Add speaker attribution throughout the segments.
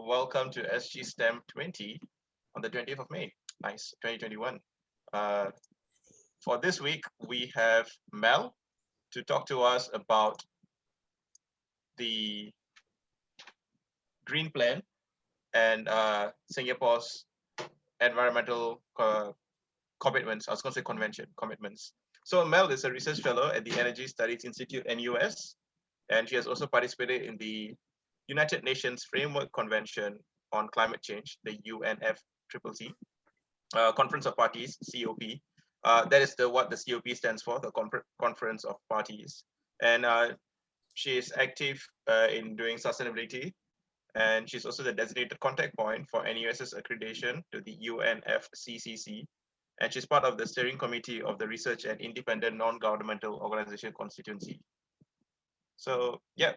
Speaker 1: welcome to SGSTEM 20 on the 20th of May. Nice, 2021. For this week, we have Mel to talk to us about the Green Plan and Singapore's environmental commitments. I was going to say commitments. So Mel is a research fellow at the Energy Studies Institute, NUS, and she has also participated in the United Nations Framework Convention on Climate Change, the UNFCCC, Conference of Parties, COP. That is what the COP stands for, the Conference of Parties. And she is active in doing sustainability, and she's also the designated contact point for NUS's accreditation to the UNFCCC. And she's part of the steering committee of the Research and Independent Non-Governmental Organization Constituency. So yeah,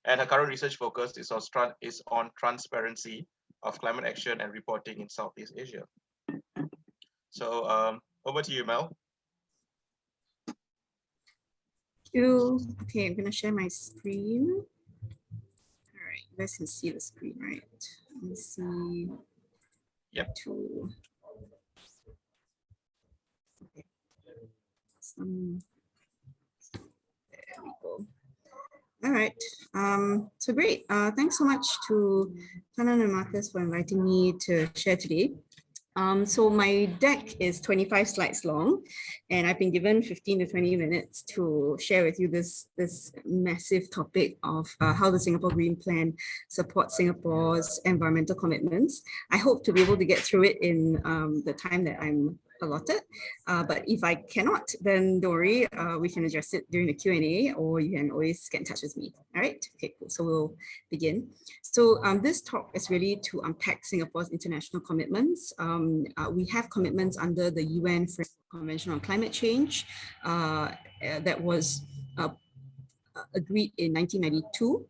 Speaker 1: and her current research focus is on transparency of climate action and reporting in Southeast Asia. So over to you, Mel.
Speaker 2: Thank you. Okay, I'm going to share my screen. All right, you guys can see the screen, right? Let me see.
Speaker 1: Yep.
Speaker 2: Okay. There we go. All right, so great. Thanks so much to Kanan and Marcus for inviting me to share today. So my deck is 25 slides long, and I've been given 15 to 20 minutes to share with you this massive topic of how the Singapore Green Plan supports Singapore's environmental commitments. I hope to be able to get through it in the time that I'm allotted, but if I cannot, then don't worry, we can address it during the Q&A, or you can always get in touch with me. All right, okay, cool. So we'll begin. So this talk is really to unpack Singapore's international commitments. We have commitments under the UN Framework Convention on Climate Change that was agreed in 1992.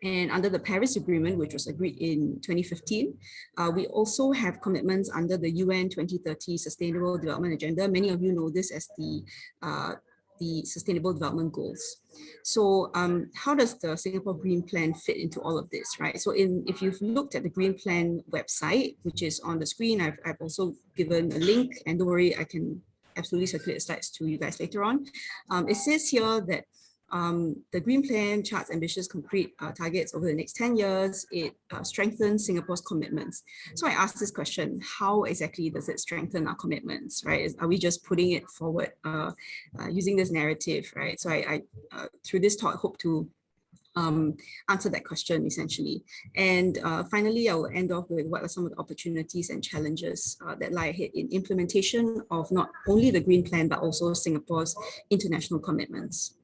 Speaker 2: And under the Paris Agreement, which was agreed in 2015, we also have commitments under the UN 2030 Sustainable Development Agenda. Many of you know this as the Sustainable Development Goals. So how does the Singapore Green Plan fit into all of this, right? So if you've looked at the Green Plan website, which is on the screen, I've also given a link, and don't worry, I can absolutely circulate the slides to you guys later on. It says here that the Green Plan charts ambitious concrete targets over the next 10 years. It strengthens Singapore's commitments. So I asked this question, how exactly does it strengthen our commitments, right? Are we just putting it forward using this narrative, right? So I through this talk, hope to answer that question essentially. And finally, I will end off with what are some of the opportunities and challenges that lie ahead in implementation of not only the Green Plan, but also Singapore's international commitments.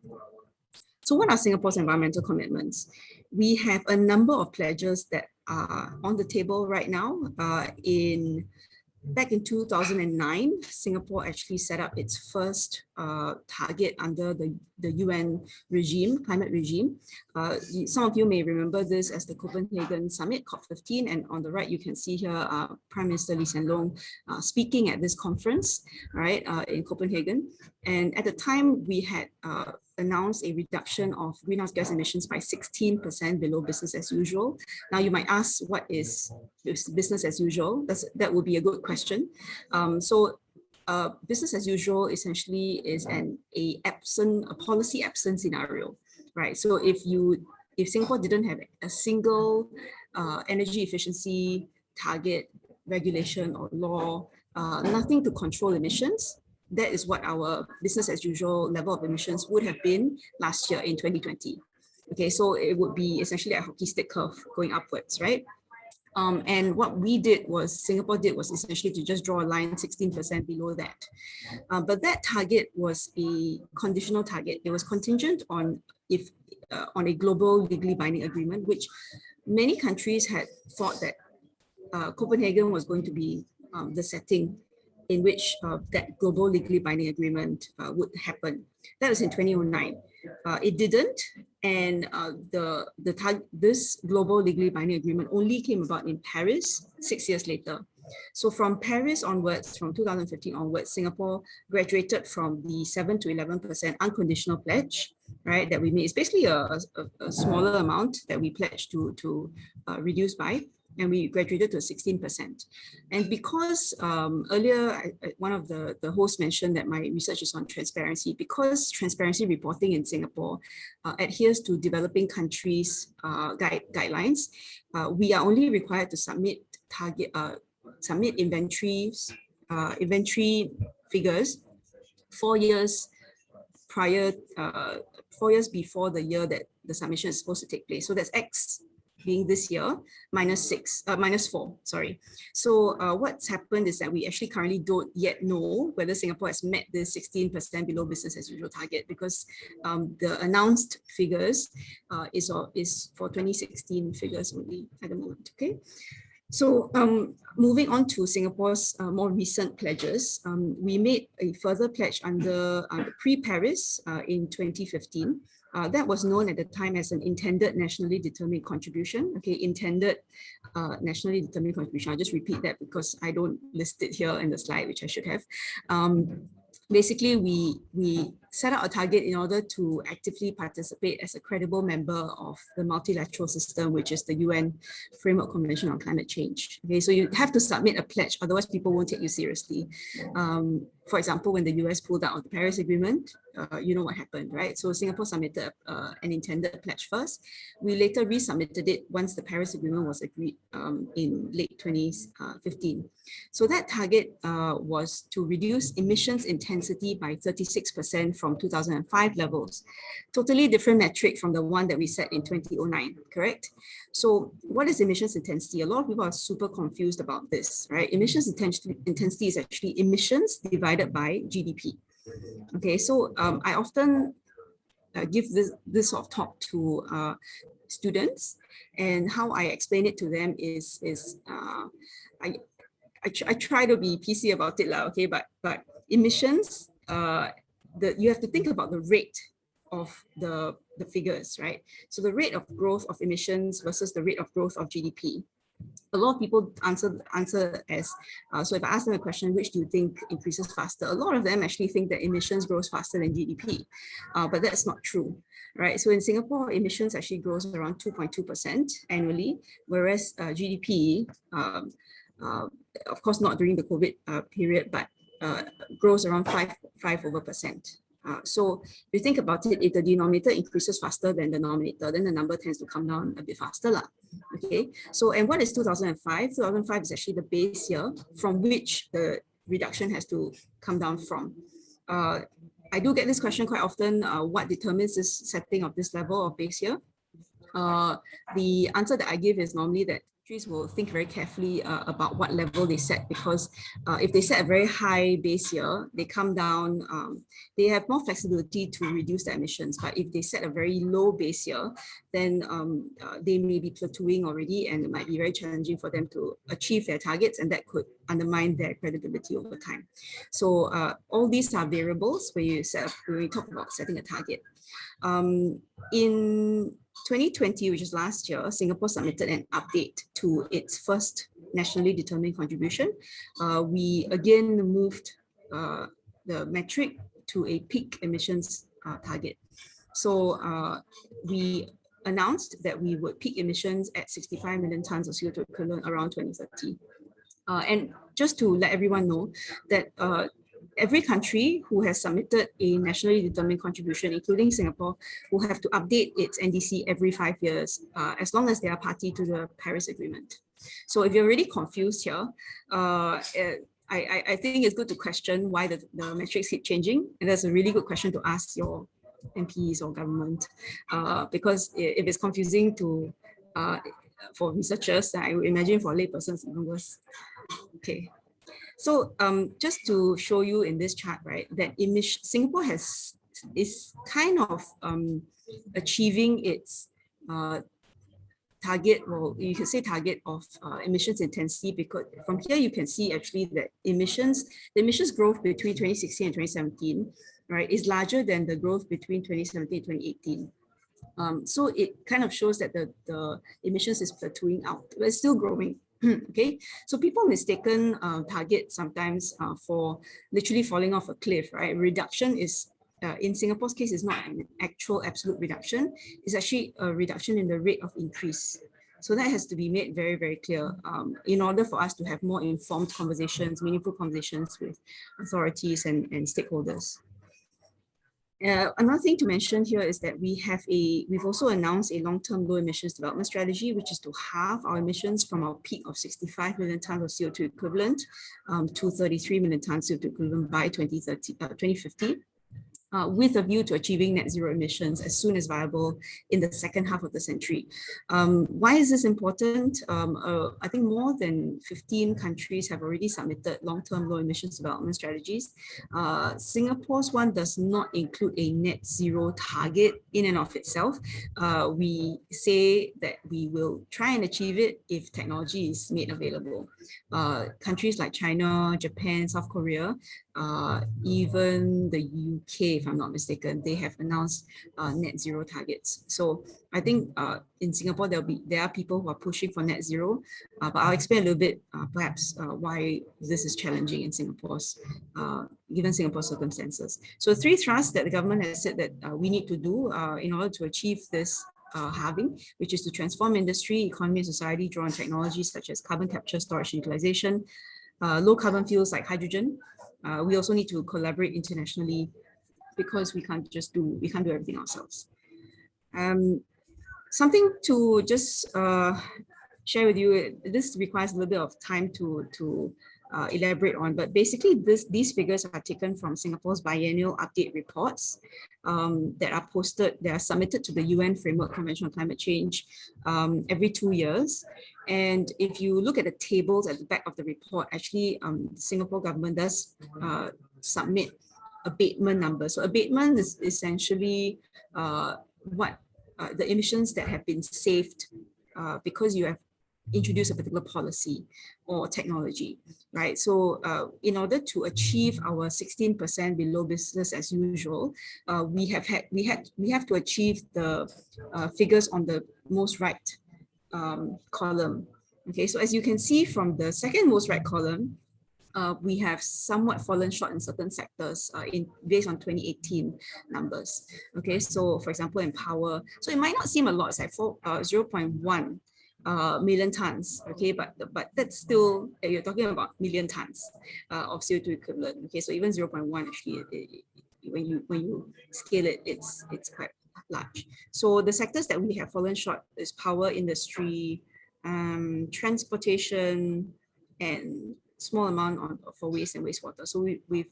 Speaker 2: So what are Singapore's environmental commitments? We have a number of pledges that are on the table right now. Back in 2009, Singapore actually set up its first target under the UN regime, climate regime. Some of you may remember this as the Copenhagen Summit, COP15, and on the right you can see here Prime Minister Lee Hsien Loong speaking at this conference, right, in Copenhagen. And at the time, we had announced a reduction of greenhouse gas emissions by 16% below business as usual. Now you might ask, what is business as usual? That would be a good question. Business as usual essentially is a policy absent scenario, right? So if Singapore didn't have a single energy efficiency target, regulation or law, nothing to control emissions, that is what our business as usual level of emissions would have been last year in 2020. Okay, so it would be essentially a hockey stick curve going upwards, right? And what Singapore did was essentially to just draw a line 16% below that. But that target was a conditional target. It was contingent on on a global legally binding agreement, which many countries had thought that Copenhagen was going to be the setting in which that global legally binding agreement would happen. That was in 2009. It didn't, and this global legally binding agreement only came about in Paris 6 years later. So from Paris onwards, from 2015 onwards, Singapore graduated from the 7 to 11% unconditional pledge, right, that we made. It's basically a smaller amount that we pledged to reduce by, and we graduated to 16%. And because earlier, one of the hosts mentioned that my research is on transparency, because transparency reporting in Singapore adheres to developing countries' guidelines, we are only required to submit inventory figures 4 years prior, 4 years before the year that the submission is supposed to take place. So that's X being this year, minus 4, sorry. So what's happened is that we actually currently don't yet know whether Singapore has met the 16% below business as usual target, because the announced figures is for 2016 figures only at the moment, okay? So moving on to Singapore's more recent pledges, we made a further pledge under pre-Paris in 2015. That was known at the time as an intended nationally determined contribution. Okay, intended nationally determined contribution. I'll just repeat that because I don't list it here in the slide, which I should have. Basically, we set out a target in order to actively participate as a credible member of the multilateral system, which is the UN Framework Convention on Climate Change. Okay, so you have to submit a pledge, otherwise people won't take you seriously. For example, when the US pulled out of the Paris Agreement, you know what happened, right? So Singapore submitted an intended pledge first. We later resubmitted it once the Paris Agreement was agreed in late 2015. So that target was to reduce emissions intensity by 36% from 2005 levels. Totally different metric from the one that we set in 2009, correct? So what is emissions intensity? A lot of people are super confused about this, right? Emissions intensity is actually emissions divided by GDP. Okay, so I often give this sort of talk to students, and how I explain it to them is I try to be PC about it, okay, but emissions, you have to think about the rate of the figures, right? So the rate of growth of emissions versus the rate of growth of GDP. A lot of people answer as, so if I ask them a question, which do you think increases faster? A lot of them actually think that emissions grows faster than GDP, but that's not true, right? So in Singapore, emissions actually grows around 2.2% annually, whereas GDP, of course not during the COVID period, but grows around 5%. So if you think about it, if the denominator increases faster than the numerator, then the number tends to come down a bit faster. Okay, so and what is 2005? 2005 is actually the base year from which the reduction has to come down from. I do get this question quite often, what determines this setting of this level of base year? The answer that I give is normally that countries will think very carefully about what level they set, because if they set a very high base year, they come down, they have more flexibility to reduce their emissions. But if they set a very low base year, then they may be plateauing already, and it might be very challenging for them to achieve their targets, and that could undermine their credibility over time. So all these are variables when we talk about setting a target. In 2020, which is last year, Singapore submitted an update to its first nationally determined contribution. We again moved the metric to a peak emissions target. So we announced that we would peak emissions at 65 million tons of CO2 equivalent around 2030. And just to let everyone know that every country who has submitted a nationally determined contribution, including Singapore, will have to update its NDC every 5 years, as long as they are party to the Paris Agreement. So if you're really confused here, I think it's good to question why the metrics keep changing. And that's a really good question to ask your MPs or government, because if it's confusing for researchers, I would imagine for laypersons it's even worse. Okay. So just to show you in this chart, right, that Singapore is kind of achieving its target, well, you could say target of emissions intensity, because from here you can see actually that the emissions growth between 2016 and 2017, right, is larger than the growth between 2017 and 2018. So it kind of shows that the emissions is plateauing out, but it's still growing. Okay, so people mistaken target sometimes for literally falling off a cliff, right? Reduction is, in Singapore's case, is not an actual absolute reduction. It's actually a reduction in the rate of increase. So that has to be made very, very clear in order for us to have more informed conversations, meaningful conversations with authorities and stakeholders. Another thing to mention here is that we've also announced a long-term low emissions development strategy, which is to halve our emissions from our peak of 65 million tons of CO2 equivalent to 33 million tons CO2 equivalent by 2050. With a view to achieving net zero emissions as soon as viable in the second half of the century. Why is this important? I think more than 15 countries have already submitted long-term low emissions development strategies. Singapore's one does not include a net zero target in and of itself. We say that we will try and achieve it if technology is made available. Countries like China, Japan, South Korea, even the UK, if I'm not mistaken, they have announced net zero targets. So I think in Singapore, there are people who are pushing for net zero, but I'll explain a little bit perhaps why this is challenging in Singapore's, given Singapore's circumstances. So 3 thrusts that the government has said that we need to do in order to achieve this halving, which is to transform industry, economy, and society, draw on technologies such as carbon capture, storage, and utilization, low carbon fuels like hydrogen. We also need to collaborate internationally because we can't do everything ourselves. Something to just share with you, this requires a little bit of time to elaborate on, but basically these figures are taken from Singapore's biennial update reports that are submitted to the UN Framework Convention on Climate Change every 2 years. And if you look at the tables at the back of the report, actually the Singapore government does submit abatement numbers. So abatement is essentially what the emissions that have been saved because you have introduced a particular policy or technology, right? So in order to achieve our 16% below business as usual, we have to achieve the figures on the most right column. Okay, so as you can see from the second most right column, we have somewhat fallen short in certain sectors based on 2018 numbers. Okay, so for example, in power, so it might not seem a lot, it's like 0.1 million tons, okay, but that's still, you're talking about million tons of CO2 equivalent. Okay, so even 0.1 actually, when you scale it, it's quite large. So the sectors that we have fallen short is power industry, transportation, and small amount for waste and wastewater. So we've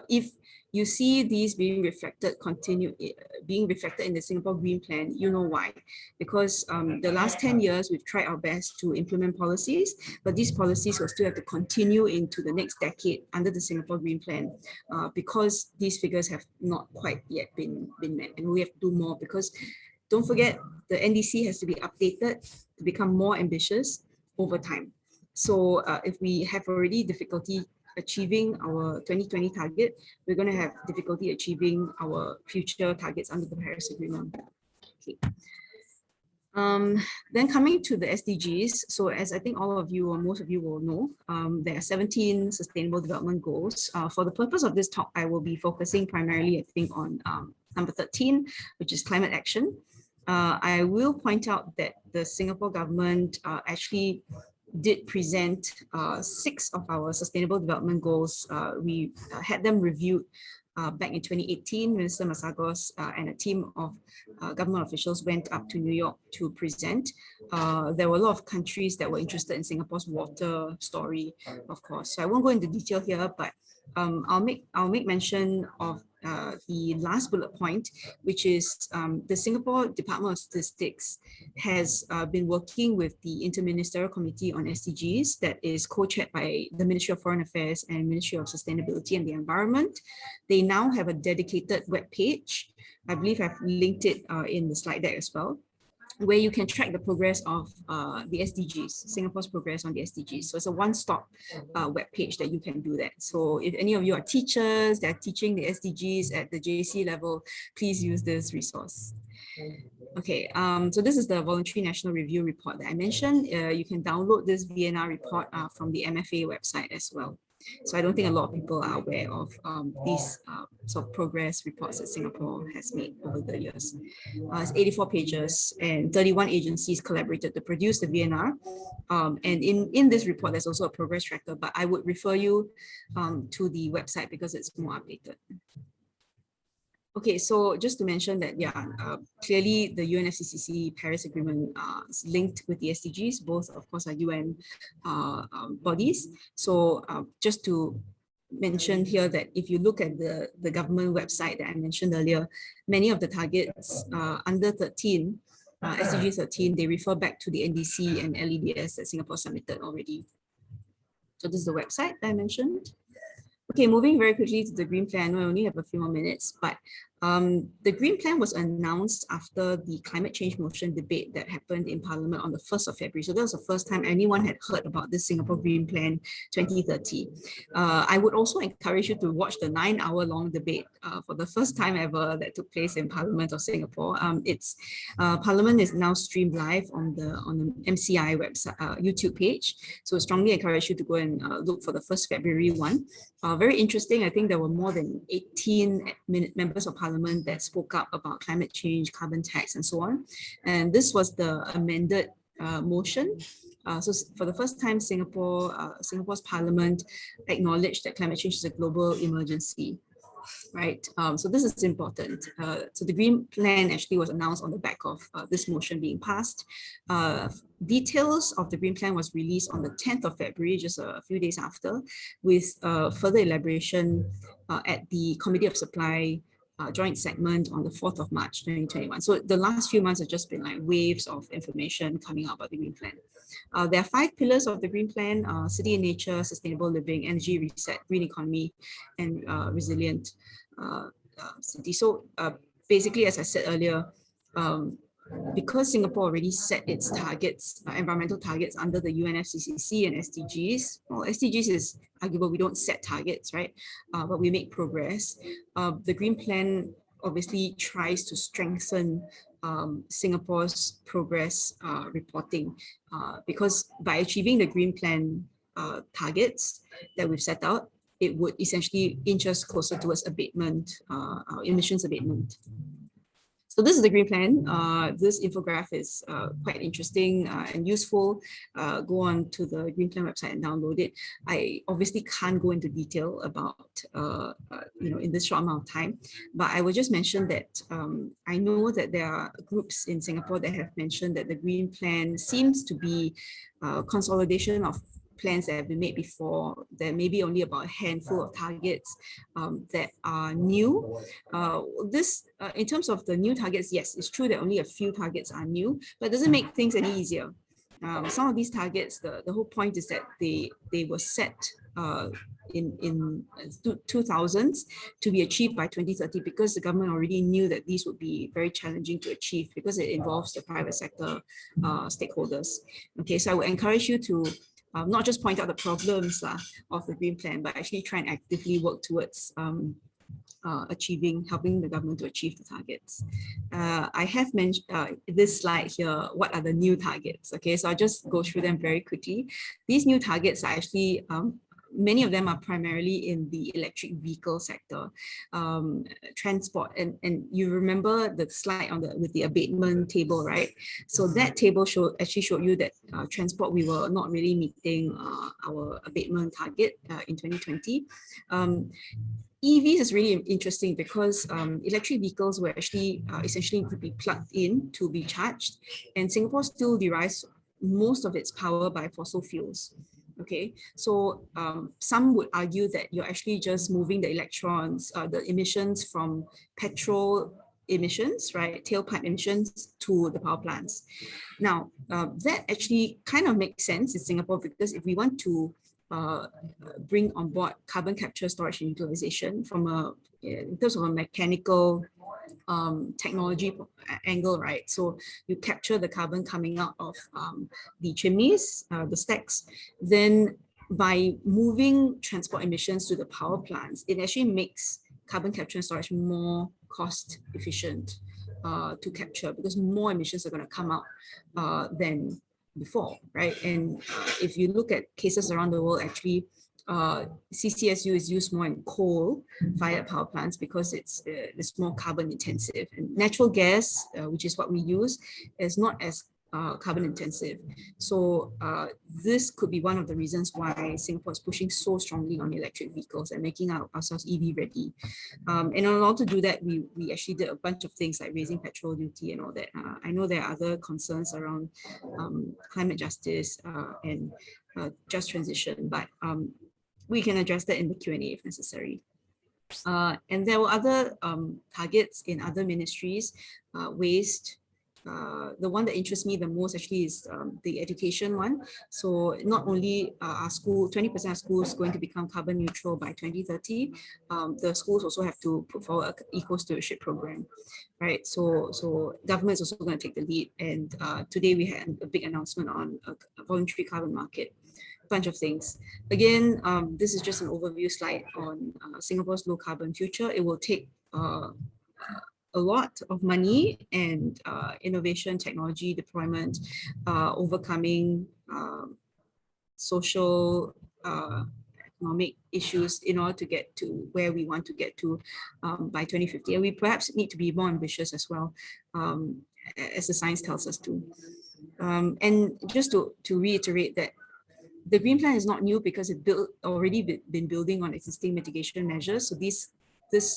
Speaker 2: if you see these being reflected in the Singapore Green Plan, you know why. Because the last 10 years, we've tried our best to implement policies, but these policies will still have to continue into the next decade under the Singapore Green Plan because these figures have not quite yet been met. And we have to do more because don't forget, the NDC has to be updated to become more ambitious over time. So if we have already difficulty achieving our 2020 target, we're going to have difficulty achieving our future targets under the Paris Agreement. Okay. Then coming to the SDGs, so as I think all of you or most of you will know, there are 17 Sustainable Development Goals. For the purpose of this talk, I will be focusing primarily, I think, on number 13, which is climate action. I will point out that the Singapore government actually did present 6 of our Sustainable Development Goals. We had them reviewed back in 2018. Minister Masagos and a team of government officials went up to New York to present. There were a lot of countries that were interested in Singapore's water story, of course. So I won't go into detail here, but I'll make mention of the last bullet point, which is the Singapore Department of Statistics has been working with the Inter-Ministerial Committee on SDGs that is co-chaired by the Ministry of Foreign Affairs and Ministry of Sustainability and the Environment. They now have a dedicated web page. I believe I've linked it in the slide deck as well, where you can track the progress of the SDGs, Singapore's progress on the SDGs. So it's a one-stop web page that you can do that. So if any of you are teachers that are teaching the SDGs at the JC level, please use this resource. Okay, so this is the Voluntary National Review report that I mentioned. You can download this VNR report from the MFA website as well. So I don't think a lot of people are aware of these sort of progress reports that Singapore has made over the years. It's 84 pages and 31 agencies collaborated to produce the VNR. And in this report, there's also a progress tracker, but I would refer you to the website because it's more updated. Okay, so just to mention that, yeah, clearly the UNFCCC Paris Agreement is linked with the SDGs, both of course are UN bodies. So just to mention here that if you look at the government website that I mentioned earlier, many of the targets under 13, SDG 13, they refer back to the NDC and LEDS that Singapore submitted already. So this is the website that I mentioned. Okay, moving very quickly to the Green Plan. We only have a few more minutes, but the Green Plan was announced after the climate change motion debate that happened in Parliament on the 1st of February. So that was the first time anyone had heard about this Singapore Green Plan 2030. I would also encourage you to watch the 9-hour-long debate for the first time ever that took place in Parliament of Singapore. Parliament is now streamed live on the MCI website YouTube page. So I strongly encourage you to go and look for the 1st February one. Very interesting. I think there were more than 18 members of Parliament that spoke up about climate change, carbon tax, and so on. And this was the amended motion. So for the first time, Singapore's Parliament acknowledged that climate change is a global emergency. Right. So this is important. So the Green Plan actually was announced on the back of this motion being passed. Details of the Green Plan was released on the 10th of February, just a few days after, with further elaboration at the Committee of Supply joint segment on the 4th of March 2021. So the last few months have just been like waves of information coming out about the Green Plan. There are 5 pillars of the Green Plan: city and nature, sustainable living, energy reset, green economy, and resilient city. So basically, as I said earlier, because Singapore already set its targets, environmental targets under the UNFCCC and SDGs. Well, SDGs is arguable, we don't set targets, right? But we make progress. The Green Plan obviously tries to strengthen Singapore's progress reporting because by achieving the Green Plan targets that we've set out, it would essentially inch us closer towards abatement, emissions abatement. So this is the Green Plan. This infographic is quite interesting and useful. Go on to the Green Plan website and download it. I obviously can't go into detail about, in this short amount of time, but I will just mention that I know that there are groups in Singapore that have mentioned that the Green Plan seems to be a consolidation of plans that have been made before. There may be only about a handful of targets that are new. In terms of the new targets, yes, it's true that only a few targets are new, but it doesn't make things any easier. Some of these targets, the whole point is that they were set in 2000s to be achieved by 2030 because the government already knew that these would be very challenging to achieve because it involves the private sector stakeholders. Okay, so I would encourage you to not just point out the problems of the Green Plan, but actually try and actively work towards helping the government to achieve the targets. I have mentioned this slide here, what are the new targets? Okay, so I'll just go through them very quickly. These new targets are actually many of them are primarily in the electric vehicle sector, transport, and you remember the slide on with the abatement table, right? So that table actually showed you that transport, we were not really meeting our abatement target in 2020. EVs is really interesting because electric vehicles were actually essentially could be plugged in to be charged, and Singapore still derives most of its power by fossil fuels. Okay, so some would argue that you're actually just moving the electrons, the emissions from petrol emissions, right, tailpipe emissions to the power plants. Now, that actually kind of makes sense in Singapore because if we want to bring on board carbon capture, storage, and utilization from in terms of a mechanical technology angle, right? So you capture the carbon coming out of the chimneys, the stacks, then by moving transport emissions to the power plants, it actually makes carbon capture and storage more cost efficient to capture because more emissions are going to come out than before, right? And if you look at cases around the world, actually, CCSU is used more in coal-fired power plants because it's more carbon intensive. And natural gas, which is what we use, is not as carbon intensive. So this could be one of the reasons why Singapore is pushing so strongly on electric vehicles and making ourselves EV ready. And in order to do that, we actually did a bunch of things like raising petrol duty and all that. I know there are other concerns around climate justice and just transition, but we can address that in the Q&A if necessary. And there were other targets in other ministries, waste. The one that interests me the most actually is the education one. So not only are 20% of schools going to become carbon neutral by 2030, the schools also have to put forward an eco-stewardship program, right? So government is also going to take the lead. And today we had a big announcement on a voluntary carbon market. Bunch of things. Again, this is just an overview slide on Singapore's low carbon future. It will take a lot of money and innovation, technology deployment, overcoming social, economic issues in order to get to where we want to get to by 2050. And we perhaps need to be more ambitious as well, as the science tells us to. And just to reiterate that the Green Plan is not new because it already been building on existing mitigation measures. So this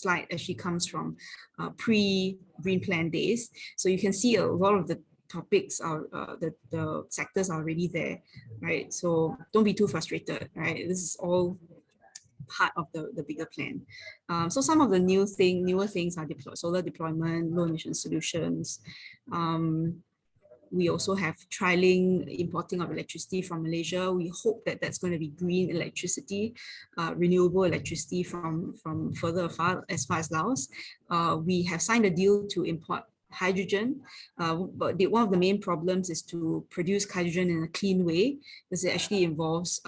Speaker 2: slide actually comes from pre-Green Plan days. So you can see a lot of the topics are, the sectors are already there, right? So don't be too frustrated, right? This is all part of the bigger plan. So some of the newer things are solar deployment, low emission solutions. We also have trialing importing of electricity from Malaysia. We hope that that's going to be green electricity, renewable electricity from as far as Laos. We have signed a deal to import hydrogen, but one of the main problems is to produce hydrogen in a clean way because it actually involves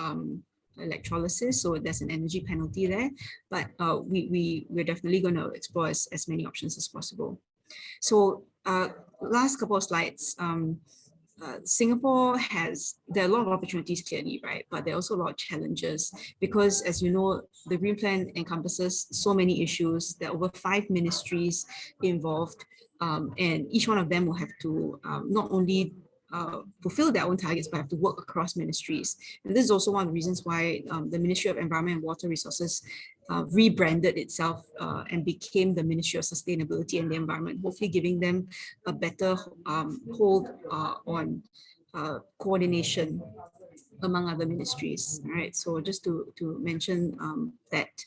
Speaker 2: electrolysis, so there's an energy penalty there. But we're definitely going to explore as many options as possible. So last couple of slides, Singapore there are a lot of opportunities clearly, right? But there are also a lot of challenges because, as you know, the Green Plan encompasses so many issues. There are over 5 ministries involved, and each one of them will have to not only fulfill their own targets, but have to work across ministries. And this is also one of the reasons why the Ministry of Environment and Water Resources rebranded itself and became the Ministry of Sustainability and the Environment, hopefully giving them a better hold on coordination among other ministries. All right, so just to mention that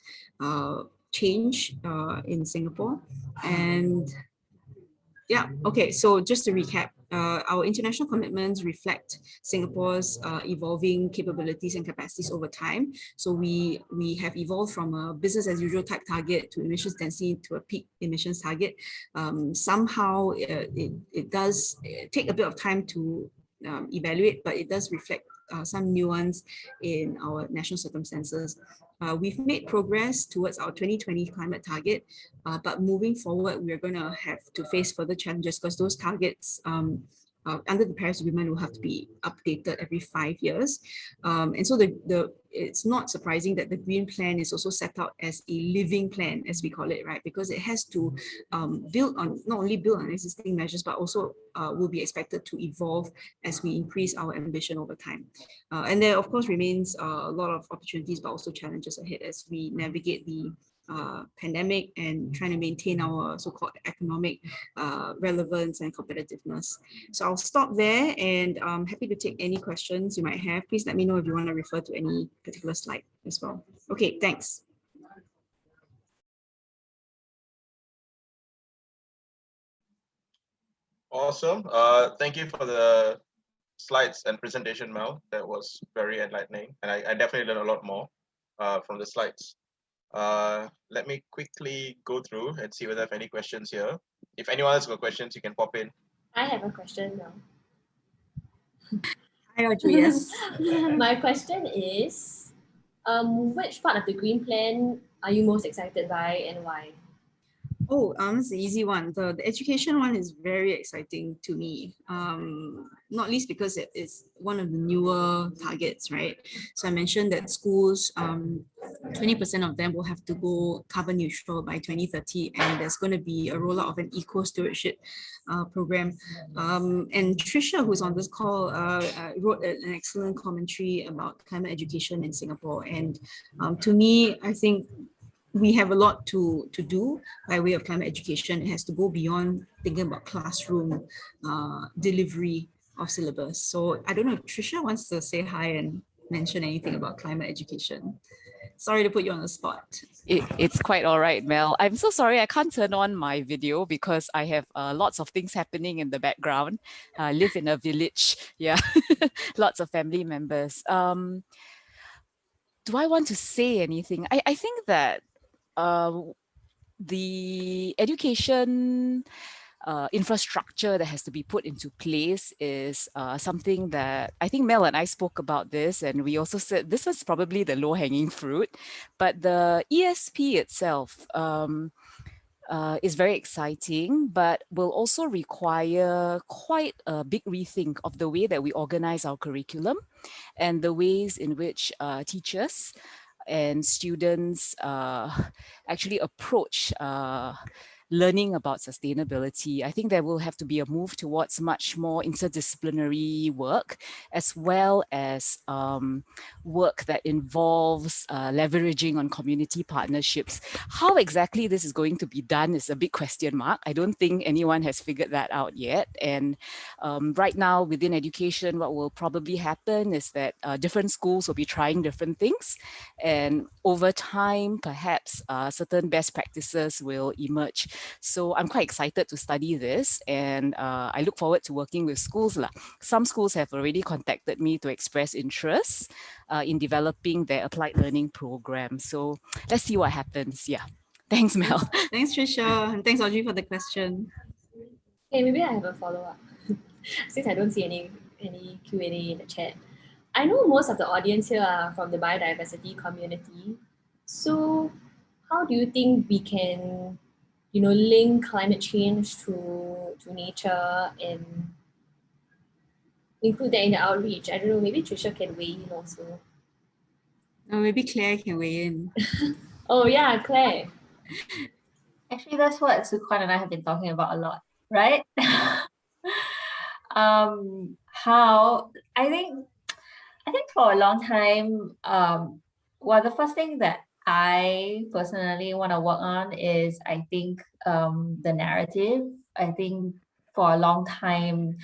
Speaker 2: change in Singapore. And yeah, okay, so just to recap, our international commitments reflect Singapore's evolving capabilities and capacities over time. So we have evolved from a business as usual type target to emissions density to a peak emissions target. Somehow it does take a bit of time to evaluate, but it does reflect some nuance in our national circumstances. We've made progress towards our 2020 climate target, but moving forward, we're going to have to face further challenges because those targets under the Paris Agreement will have to be updated every 5 years. And so it's not surprising that the Green Plan is also set out as a living plan, as we call it, right? Because it has to not only build on existing measures, but also will be expected to evolve as we increase our ambition over time. And there, of course, remains a lot of opportunities, but also challenges ahead as we navigate the pandemic and trying to maintain our so-called economic relevance and competitiveness. So I'll stop there, and I'm happy to take any questions you might have. Please let me know if you want to refer to any particular slide as well. Okay, thanks.
Speaker 1: Awesome. Thank you for the slides and presentation, Mel. That was very enlightening, and I definitely learned a lot more from the slides. Let me quickly go through and see whether I have any questions here. If anyone has got questions, you can pop in.
Speaker 3: I have a question now.
Speaker 2: Hi, Audrey. Yes.
Speaker 3: My question is, which part of the Green Plan are you most excited by and why?
Speaker 2: Oh, it's the easy one. The education one is very exciting to me. Not least because it is one of the newer targets, right? So I mentioned that schools, 20% of them will have to go carbon neutral by 2030, and there's going to be a rollout of an eco stewardship program. And Trisha, who's on this call, wrote an excellent commentary about climate education in Singapore. And to me, I think we have a lot to do by way of climate education. It has to go beyond thinking about classroom delivery of syllabus. So I don't know if Trisha wants to say hi and mention anything about climate education. Sorry to put you on the spot.
Speaker 4: It's quite all right, Mel. I'm so sorry I can't turn on my video because I have lots of things happening in the background. I live in a village, yeah, lots of family members. Do I want to say anything? I think that the education infrastructure that has to be put into place is something that I think Mel and I spoke about this, and we also said this was probably the low-hanging fruit, but the ESP itself is very exciting, but will also require quite a big rethink of the way that we organize our curriculum and the ways in which teachers and students actually approach learning about sustainability. I think there will have to be a move towards much more interdisciplinary work, as well as work that involves leveraging on community partnerships. How exactly this is going to be done is a big question mark. I don't think anyone has figured that out yet. And right now within education, what will probably happen is that different schools will be trying different things. And over time, perhaps certain best practices will emerge. So I'm quite excited to study this, and I look forward to working with schools. Some schools have already contacted me to express interest in developing their applied learning program. So let's see what happens. Yeah. Thanks, Mel.
Speaker 2: Thanks, Trisha. And thanks, Audrey, for the question.
Speaker 3: Okay, maybe I have a follow-up. Since I don't see any Q&A in the chat. I know most of the audience here are from the biodiversity community. So how do you think we can, link climate change to nature and include that in the outreach? I don't know, maybe Trisha can weigh in also.
Speaker 2: Maybe Claire can weigh in.
Speaker 3: Oh yeah, Claire.
Speaker 5: Actually, that's what Sukhwan and I have been talking about a lot, right? How I think for a long time, well, the first thing that I personally want to work on is, I think, the narrative. I think for a long time,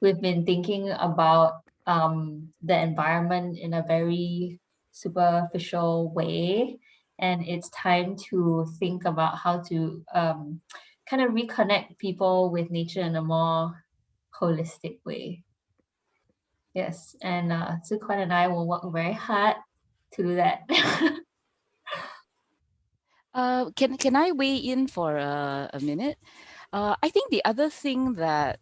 Speaker 5: we've been thinking about the environment in a very superficial way. And it's time to think about how to kind of reconnect people with nature in a more holistic way. Yes, and Sukhwan and I will work very hard to do that.
Speaker 4: Can I weigh in for a minute? I think the other thing that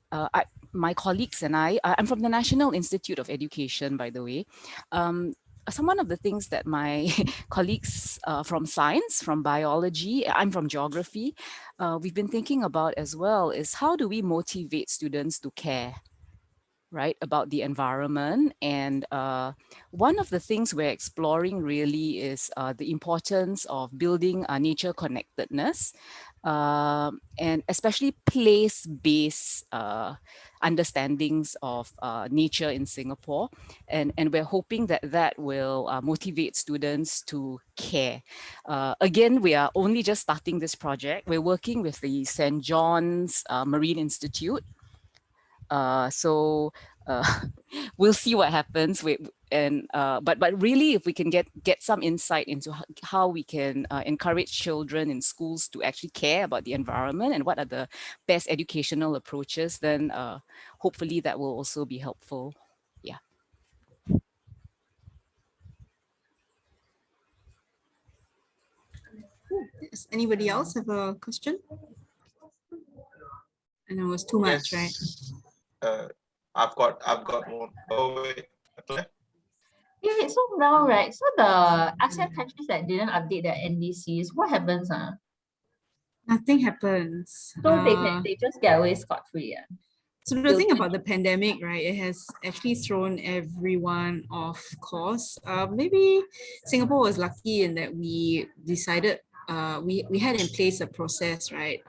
Speaker 4: my colleagues and I'm from the National Institute of Education, by the way. Some one of the things that my colleagues from science, from biology, I'm from geography, we've been thinking about as well is how do we motivate students to care, right, about the environment. And one of the things we're exploring really is the importance of building nature connectedness, and especially place-based understandings of nature in Singapore. And we're hoping that that will motivate students to care. Again, we are only just starting this project. We're working with the St. John's Marine Institute. So we'll see what happens. But really, if we can get some insight into how we can encourage children in schools to actually care about the environment and what are the best educational approaches, then hopefully that will also be helpful. Yeah.
Speaker 2: Does anybody else have a question? And it was too much,
Speaker 1: Yes.
Speaker 2: right?
Speaker 1: I've got one. Oh wait, Claire?
Speaker 5: Yeah, so now, right? So the ASEAN countries that didn't update their NDCs, what happens?
Speaker 2: Nothing happens.
Speaker 5: So they just get away scot-free. Yeah.
Speaker 2: So the thing about the pandemic, right, it has actually thrown everyone off course. Maybe Singapore was lucky in that we decided, we had in place a process, right,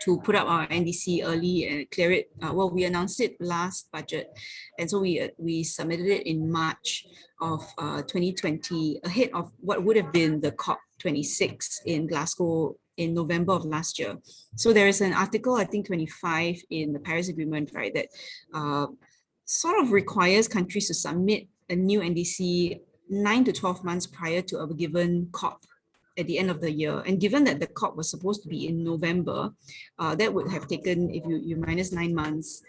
Speaker 2: to put up our NDC early and clear it. Well, we announced it last budget, and so we submitted it in March of 2020, ahead of what would have been the COP26 in Glasgow in November of last year. So there is an article, I think 25 in the Paris Agreement, right, that sort of requires countries to submit a new NDC 9 to 12 months prior to a given COP at the end of the year. And given that the COP was supposed to be in November, that would have taken, if you minus 9 months,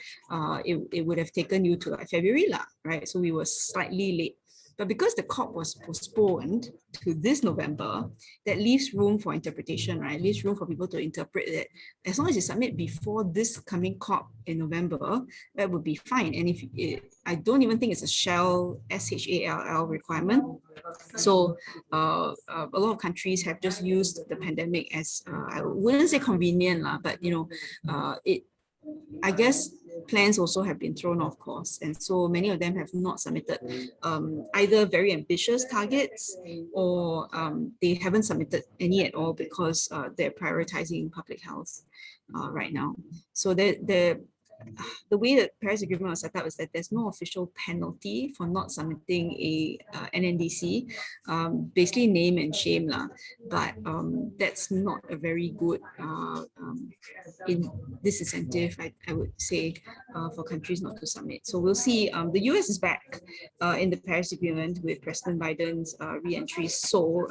Speaker 2: it would have taken you to like February, right? So we were slightly late. But because the COP was postponed to this November, that leaves room for interpretation, right? Leaves room for people to interpret that as long as you submit before this coming COP in November, that would be fine. And if I don't even think it's a SHALL requirement. So a lot of countries have just used the pandemic as, I wouldn't say convenient, but I guess plans also have been thrown off course, and so many of them have not submitted either very ambitious targets, or they haven't submitted any at all because they're prioritizing public health right now. So the way that Paris Agreement was set up is that there's no official penalty for not submitting an NDC, basically name and shame lah. But that's not a very good disincentive, I would say, for countries not to submit. So we'll see. The US is back in the Paris Agreement with President Biden's re-entry. So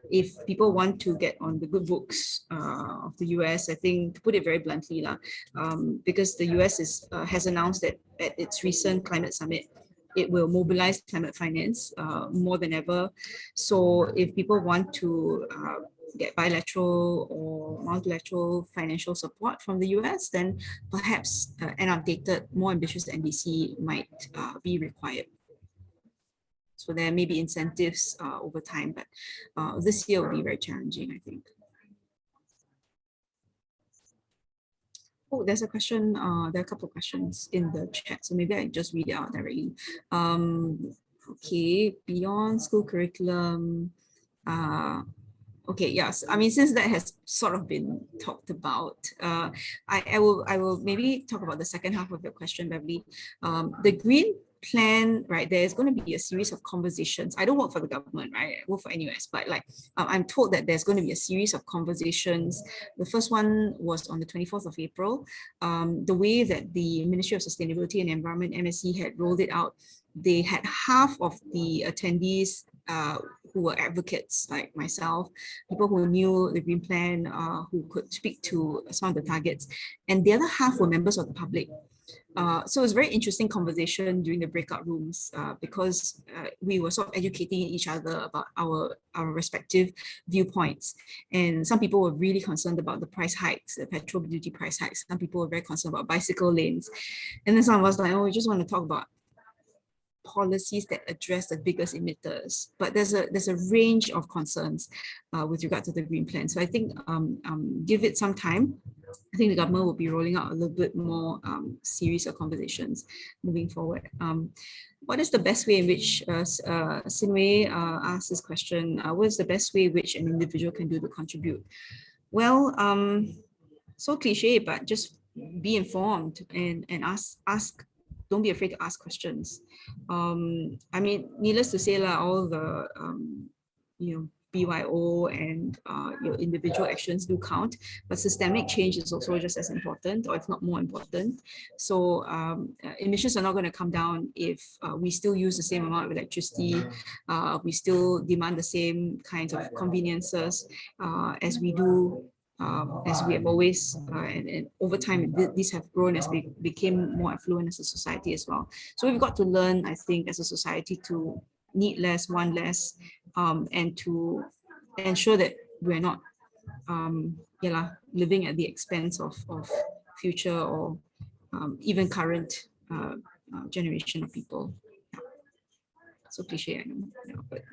Speaker 2: if people want to get on the good books of the US, I think, to put it very bluntly, because the US has announced that at its recent climate summit, it will mobilize climate finance more than ever. So if people want to get bilateral or multilateral financial support from the US, then perhaps an updated, more ambitious NDC might be required. So there may be incentives over time, but this year will be very challenging, I think. Oh, there's a question. There are a couple of questions in the chat, so maybe I just read it out directly. Okay, beyond school curriculum. Okay, yes. I mean, since that has sort of been talked about, I will maybe talk about the second half of your question, Beverly. The green plan, right, there's going to be a series of conversations. I don't work for the government, right? I work for NUS, but like I'm told that there's going to be a series of conversations. The first one was on the 24th of April. The way that the Ministry of Sustainability and Environment, MSC, had rolled it out, they had half of the attendees who were advocates like myself, people who knew the green plan, who could speak to some of the targets, and the other half were members of the public. So it was a very interesting conversation during the breakout rooms because we were sort of educating each other about our respective viewpoints. And some people were really concerned about the price hikes, the petrol duty price hikes. Some people were very concerned about bicycle lanes. And then some of us like, oh, we just want to talk about policies that address the biggest emitters, but there's a range of concerns with regard to the green plan. So I think give it some time. I think the government will be rolling out a little bit more series of conversations moving forward. What is the best way in which, Sinwei asked this question, what is the best way in which an individual can do to contribute? Well, so cliche, but just be informed and ask. Don't be afraid to ask questions. I mean, needless to say, all the BYO and your individual actions do count, but systemic change is also just as important, or if not more important. So emissions are not going to come down if we still use the same amount of electricity, we still demand the same kinds of conveniences as we do. As we have always, and over time, these have grown as we became more affluent as a society as well. So we've got to learn, I think, as a society to need less, want less, and to ensure that we're not living at the expense of future or even current generation of people. Yeah. So cliche, I know, but it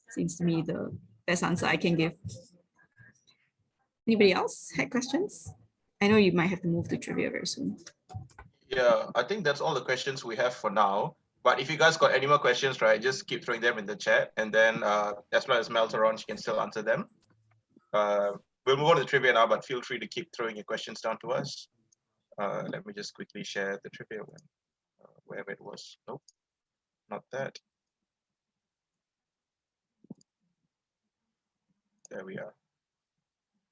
Speaker 2: seems to me the best answer I can give. Anybody else had questions? I know you might have to move to trivia very soon.
Speaker 1: Yeah, I think that's all the questions we have for now. But if you guys got any more questions, right, just keep throwing them in the chat, and then as long as Mel's around, she can still answer them. We'll move on to the trivia now, but feel free to keep throwing your questions down to us. Let me just quickly share the trivia one, wherever it was. Nope, not that. There we are.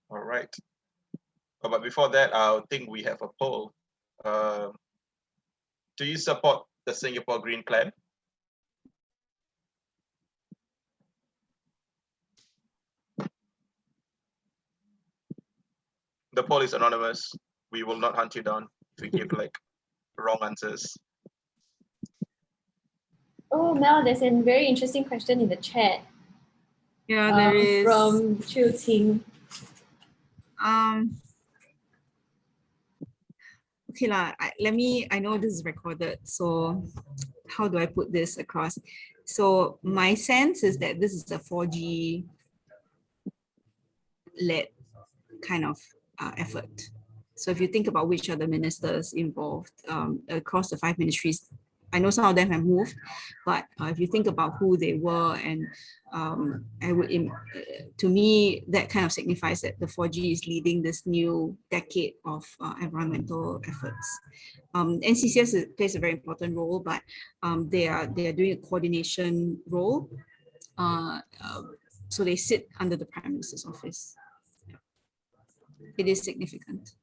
Speaker 1: All right. Oh, but before that, I think we have a poll. Do you support the Singapore Green Plan? The poll is anonymous. We will not hunt you down if you give like wrong answers.
Speaker 3: Oh, Mel, there's a very interesting question in the chat.
Speaker 2: Yeah, there is.
Speaker 3: From Chiu Ting.
Speaker 2: Okay lah. I know this is recorded, so how do I put this across? So my sense is that this is a 4G led kind of effort. So if you think about which are the ministers involved across the 5 ministries, I know some of them have moved, but if you think about who they were, and to me, that kind of signifies that the 4G is leading this new decade of environmental efforts. NCCS plays a very important role, but they are doing a coordination role. So they sit under the Prime Minister's office. It is significant.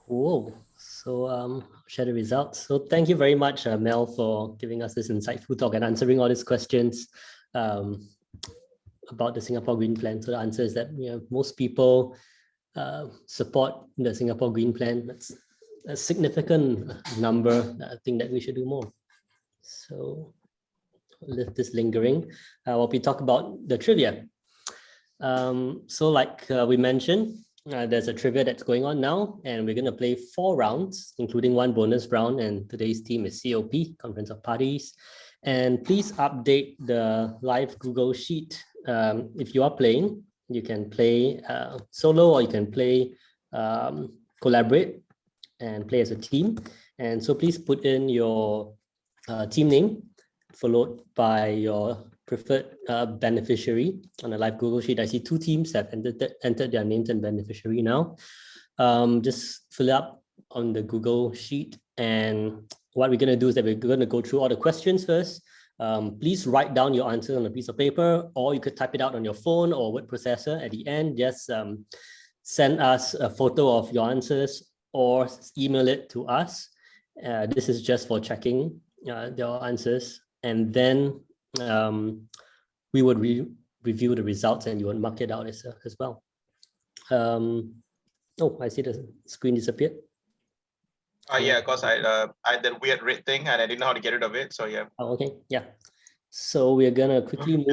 Speaker 6: Cool. So share the results. So thank you very much, Mel, for giving us this insightful talk and answering all these questions about the Singapore Green Plan. So the answer is that most people support the Singapore Green Plan. That's a significant number. I think that we should do more. So leave this lingering while we talk about the trivia. So like we mentioned, there's a trivia that's going on now, and we're going to play 4 rounds, including 1 bonus round. And today's theme is COP, Conference of Parties. And please update the live Google Sheet. If you are playing, you can play solo, or you can play collaborate and play as a team. And so please put in your team name, followed by your preferred beneficiary on the live Google Sheet. I see 2 teams have entered their names and beneficiary now. Just fill it up on the Google Sheet. And what we're going to do is that we're going to go through all the questions first. Please write down your answer on a piece of paper, or you could type it out on your phone or word processor. At the end, just send us a photo of your answers or email it to us. This is just for checking your answers. And then we would review the results, and you would mark it out as well. Oh, I see the screen disappeared.
Speaker 1: Yeah, because I had that weird red thing and I didn't know how to get rid of it. So yeah.
Speaker 6: Oh, okay, yeah. So we're gonna quickly move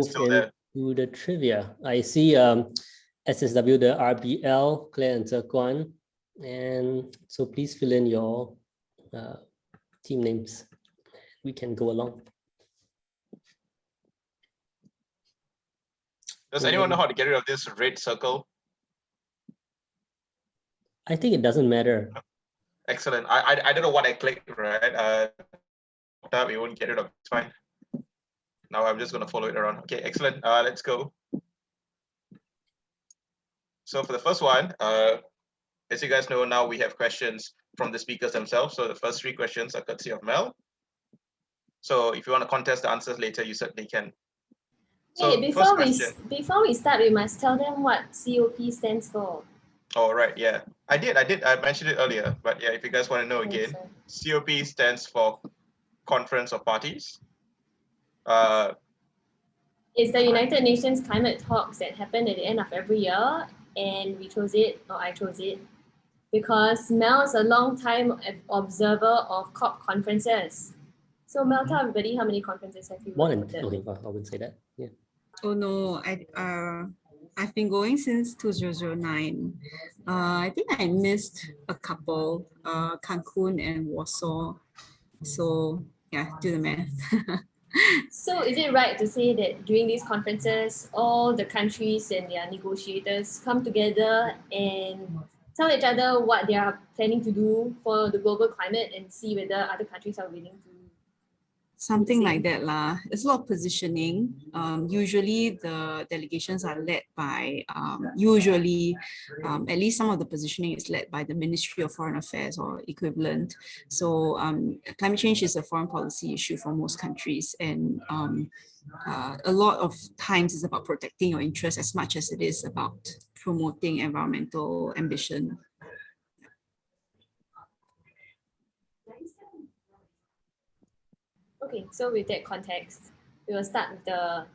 Speaker 6: into the trivia. I see SSW, the RBL, Claire and Zhe, and so please fill in your team names. We can go along.
Speaker 1: Does anyone know how to get rid of this red circle?
Speaker 6: I think it doesn't matter.
Speaker 1: Excellent. I don't know what I clicked, right? We won't get rid of it. It's fine. Now I'm just going to follow it around. Okay, excellent. Let's go. So for the first one, as you guys know, now we have questions from the speakers themselves. So the first 3 questions are courtesy of Mel. So if you want to contest the answers later, you certainly can. So
Speaker 3: hey, before we start, we must tell them what COP stands for.
Speaker 1: Oh, right, yeah. I mentioned it earlier, but yeah, if you guys want to know again, COP stands for Conference of Parties.
Speaker 3: It's the United Nations climate talks that happen at the end of every year, and we chose it, or I chose it, because Mel is a long-time observer of COP conferences. So Mel, tell everybody how many conferences have you attended?
Speaker 6: Okay, I wouldn't say that. Yeah.
Speaker 2: Oh no, I've been going since 2009. I think I missed a couple, Cancun and Warsaw. So yeah, do the math.
Speaker 3: So is it right to say that during these conferences, all the countries and their negotiators come together and tell each other what they are planning to do for the global climate and see whether other countries are willing to?
Speaker 2: Something like
Speaker 3: same.
Speaker 2: that lah. It's a lot of positioning. Usually the delegations are led by, at least some of the positioning is led by the Ministry of Foreign Affairs or equivalent. So climate change is a foreign policy issue for most countries, and a lot of times it's about protecting your interests as much as it is about promoting environmental ambition.
Speaker 3: Okay, so with that context, we will start with the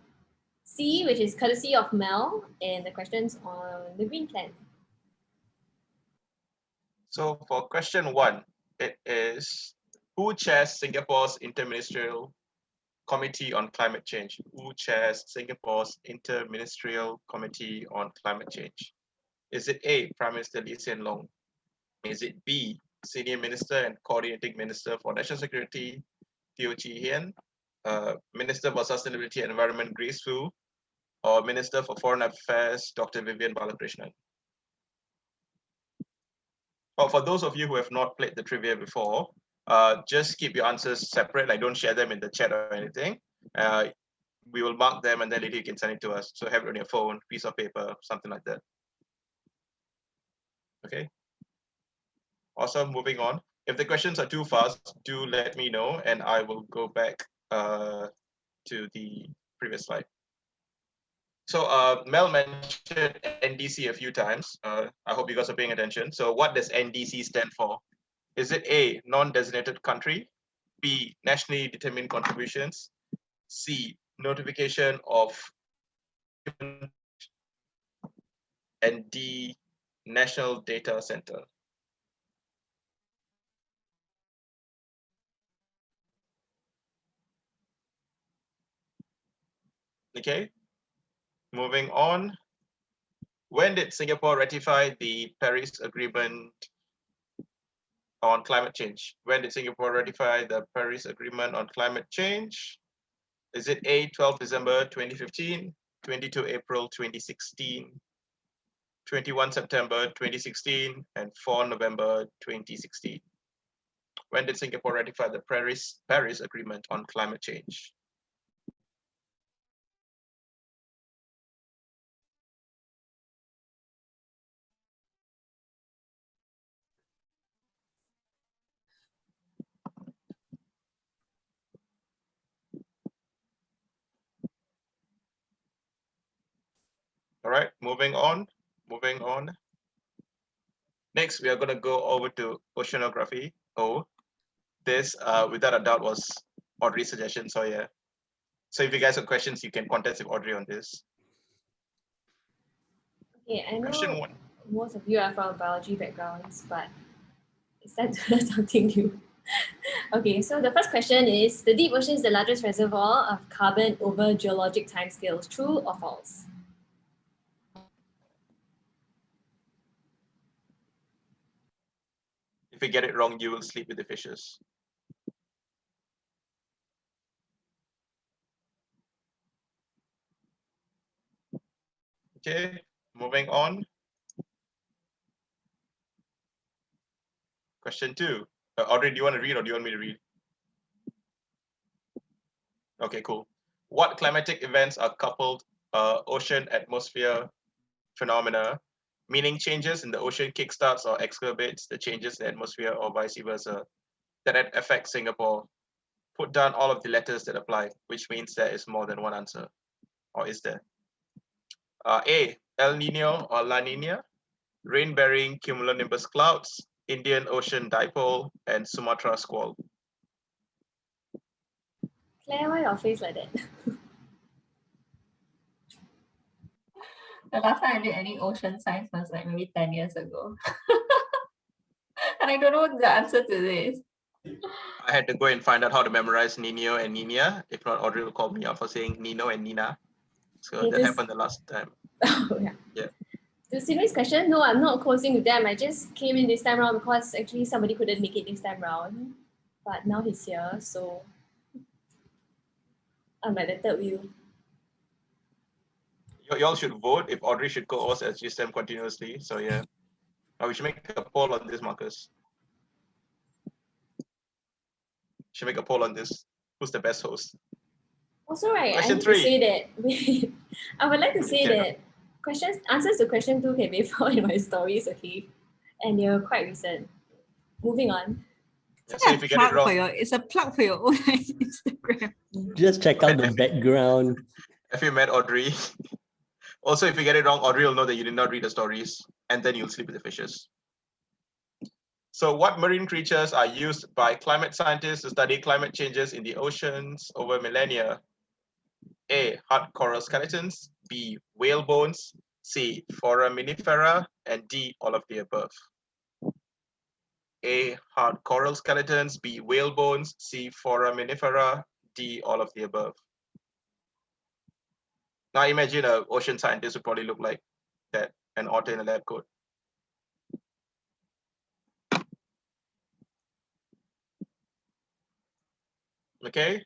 Speaker 3: C, which is courtesy of Mel, and the questions on the green plan.
Speaker 1: So for question 1, it is, who chairs Singapore's Inter-Ministerial Committee on Climate Change? Who chairs Singapore's Inter-Ministerial Committee on Climate Change? Is it A, Prime Minister Lee Hsien Loong? Is it B, Senior Minister and Coordinating Minister for National Security, Teo Chee Hean, Minister for Sustainability and Environment, Grace Fu, or Minister for Foreign Affairs, Dr. Vivian Balakrishnan? Well, for those of you who have not played the trivia before, just keep your answers separate. Like, don't share them in the chat or anything. We will mark them and then later you can send it to us. So have it on your phone, piece of paper, something like that. Okay. Awesome, moving on. If the questions are too fast, do let me know and I will go back to the previous slide. So Mel mentioned NDC a few times. I hope you guys are paying attention. So what does NDC stand for? Is it A, non-designated country, B, nationally determined contributions, C, notification of, and D, national data center? Okay, moving on. When did Singapore ratify the Paris Agreement on climate change? When did Singapore ratify the Paris Agreement on climate change? Is it A, 12 December 2015, 22 April 2016, 21 September 2016, and 4 November 2016? When did Singapore ratify the Paris Agreement on climate change? All right, moving on. Next, we are going to go over to oceanography. Oh, this, without a doubt, was Audrey's suggestion. So yeah. So if you guys have questions, you can contact with Audrey on this.
Speaker 3: Okay, I
Speaker 1: Question
Speaker 3: know
Speaker 1: 1.
Speaker 3: most of you are from biology backgrounds, but it's time to learn something new. Okay, so the first question is, the deep ocean is the largest reservoir of carbon over geologic timescales, true or false?
Speaker 1: If you get it wrong, you will sleep with the fishes. Okay, moving on. Question 2. Audrey, do you want to read or do you want me to read? Okay, cool. What climatic events are coupled ocean atmosphere phenomena, meaning changes in the ocean kickstarts or exacerbates the changes in the atmosphere or vice versa, that affect Singapore? Put down all of the letters that apply, which means there is more than one answer. Or is there? A, El Nino or La Nina, rain-bearing cumulonimbus clouds, Indian Ocean dipole, and Sumatra squall.
Speaker 3: Claire, why your face like that?
Speaker 5: The last time I did any ocean science was like maybe 10 years ago. And I don't know the answer to this.
Speaker 1: I had to go and find out how to memorize Nino and Nina. If not, Audrey will call me out for saying Nino and Nina. So
Speaker 3: Okay,
Speaker 1: that
Speaker 3: this-
Speaker 1: happened the last time.
Speaker 3: Oh, yeah.
Speaker 1: Yeah.
Speaker 3: To Sydney's question, no, I'm not closing with them. I just came in this time round because actually somebody couldn't make it this time round. But now he's here, so I'm at the third wheel.
Speaker 1: You all should vote if Audrey should co-host SGSTEM continuously. So yeah, we should make a poll on this, Marcus. Should make a poll on this. Who's the best host?
Speaker 3: Also, right,
Speaker 1: Question
Speaker 3: I need
Speaker 1: 3.
Speaker 3: to say that I would like to say
Speaker 1: Yeah.
Speaker 3: that answers to question 2 can be found in my stories, okay? And they're quite recent. Moving on.
Speaker 1: Yeah, so if you get it wrong,
Speaker 2: it's a plug for your own Instagram.
Speaker 6: Just check out the background.
Speaker 1: if you met Audrey. Also, if you get it wrong, Audrey will know that you did not read the stories, and then you'll sleep with the fishes. So what marine creatures are used by climate scientists to study climate changes in the oceans over millennia? A, hard coral skeletons, B, whale bones, C, foraminifera, and D, all of the above. A, hard coral skeletons, B, whale bones, C, foraminifera, D, all of the above. Now imagine an ocean scientist would probably look like that, an otter in a lab coat. Okay,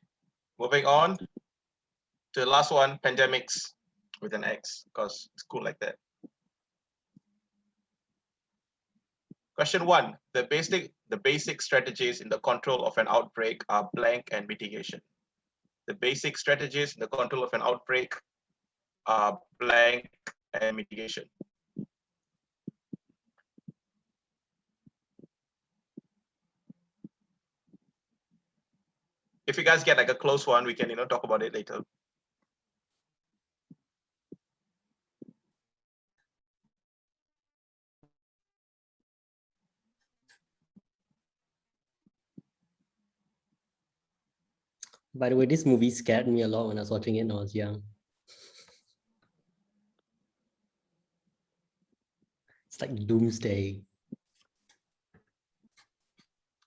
Speaker 1: moving on to the last one, pandemics with an X, because it's cool like that. Question 1, the basic strategies in the control of an outbreak are blank and mitigation. The basic strategies in the control of an outbreak are blank and mitigation. If you guys get like a close one, we can talk about it later.
Speaker 6: By the way, this movie scared me a lot when I was watching it when I was young. It's like doomsday.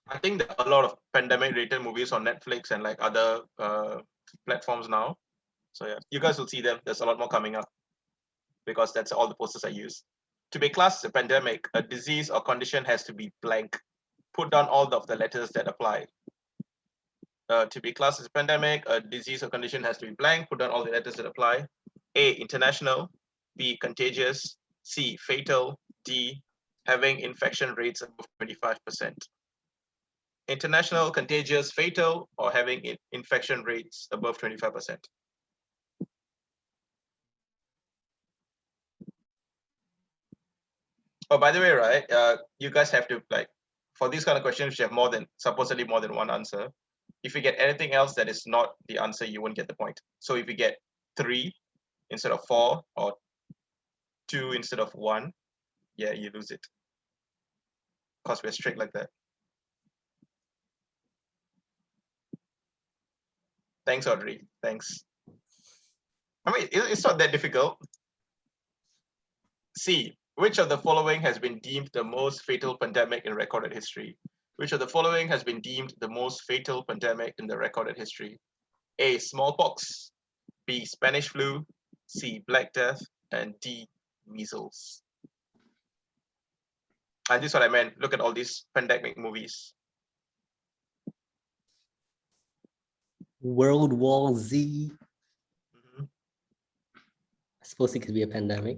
Speaker 1: I think there are a lot of pandemic-related movies on Netflix and like other platforms now. So yeah, you guys will see them. There's a lot more coming up because that's all the posters I use. To be classed as a pandemic, a disease or condition has to be blank. Put down all of the letters that apply. To be classed as a pandemic, a disease or condition has to be blank. Put down all the letters that apply. A, international. B, contagious. C, fatal. D, having infection rates above 25%. International, contagious, fatal, or having infection rates above 25%. Oh, by the way, right, you guys have to, like, for these kind of questions, you have supposedly more than one answer. If you get anything else that is not the answer, you won't get the point. So if you get 3 instead of 4 or 2 instead of 1, yeah, you lose it. Because we're strict like that. Thanks, Audrey. Thanks. I mean, it's not that difficult. C, which of the following has been deemed the most fatal pandemic in recorded history? Which of the following has been deemed the most fatal pandemic in the recorded history? A, smallpox. B, Spanish flu. C, Black Death. And D, measles. And this is what I meant. Look at all these pandemic movies.
Speaker 6: World War Z. I suppose it could be a pandemic.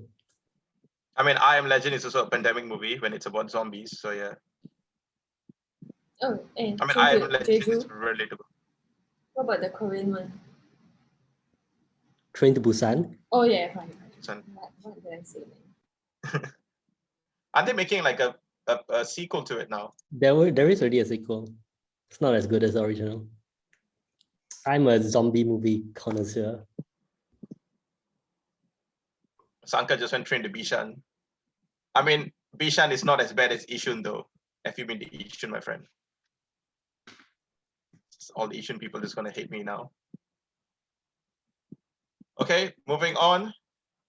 Speaker 1: I mean, I Am Legend is also a pandemic movie when it's about zombies. So yeah.
Speaker 3: Oh, and
Speaker 1: I mean, I Am Legend is
Speaker 3: Jeju.
Speaker 1: relatable.
Speaker 3: What about the Korean one?
Speaker 6: Train to Busan.
Speaker 3: Oh yeah, fine.
Speaker 1: Son.
Speaker 3: What did I say then?
Speaker 1: Aren't they making like a sequel to it now?
Speaker 6: There is already a sequel. It's not as good as the original. I'm a zombie movie connoisseur.
Speaker 1: Sanka just went train to Bishan. I mean, Bishan is not as bad as Ishun though. Have you been to Ishun, my friend? All the Ishun people just gonna hate me now. Okay, moving on.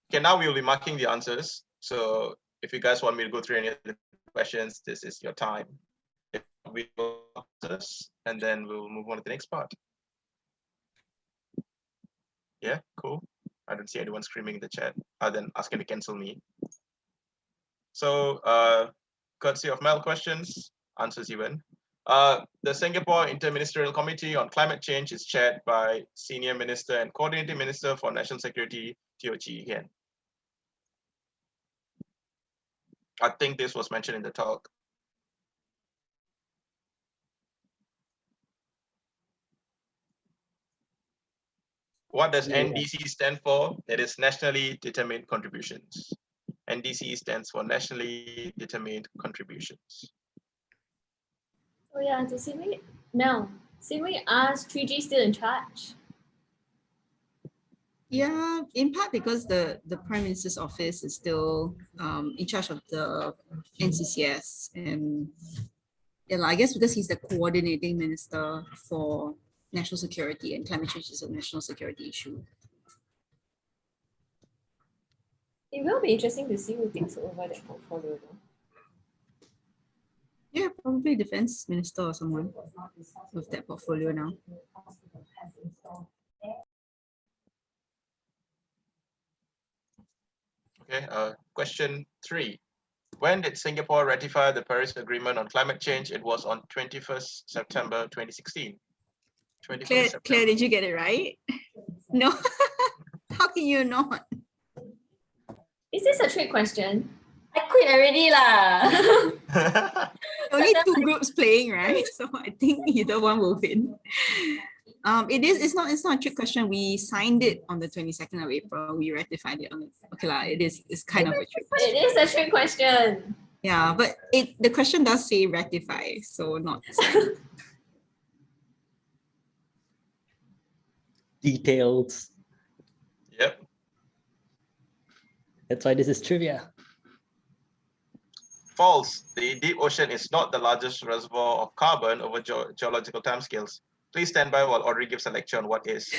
Speaker 1: Okay, now we will be marking the answers. So if you guys want me to go through any of the questions, this is your time. We will answers, and then we'll move on to the next part. Yeah, cool. I don't see anyone screaming in the chat other than asking to cancel me. So courtesy of Mel questions, answers even. The Singapore Inter-Ministerial Committee on Climate Change is chaired by Senior Minister and Coordinating Minister for National Security, Teo Chee Hian. I think this was mentioned in the talk. What does NDC stand for? It is Nationally Determined Contributions. NDC stands for Nationally Determined Contributions.
Speaker 3: Oh yeah, so Simi, Mel, Simi asked 3G still in charge?
Speaker 2: Yeah, in part because the Prime Minister's office is still in charge of the NCCS, and yeah, I guess because he's the coordinating minister for national security, and climate change is a national security issue.
Speaker 3: It will be interesting to see who takes over that portfolio though.
Speaker 2: Yeah, probably defense minister or someone with that portfolio now.
Speaker 1: Okay, question 3. When did Singapore ratify the Paris Agreement on Climate Change? It was on 21st September 2016. 21st
Speaker 2: Claire,
Speaker 1: September.
Speaker 2: did you get it right? No. How can you not?
Speaker 3: Is this a trick question?
Speaker 5: I quit already lah.
Speaker 2: Only 2 groups playing, right? So I think either one will win. It's not a trick question. We signed it on the 22nd of April. We ratified it on the, okay lah, it's kind of a trick question.
Speaker 3: It is a trick question.
Speaker 2: Yeah, but the question does say ratify, so not signed.
Speaker 6: Details.
Speaker 1: Yep.
Speaker 6: That's why this is trivia.
Speaker 1: False. The deep ocean is not the largest reservoir of carbon over geological timescales. Please stand by while Audrey gives a lecture on what is.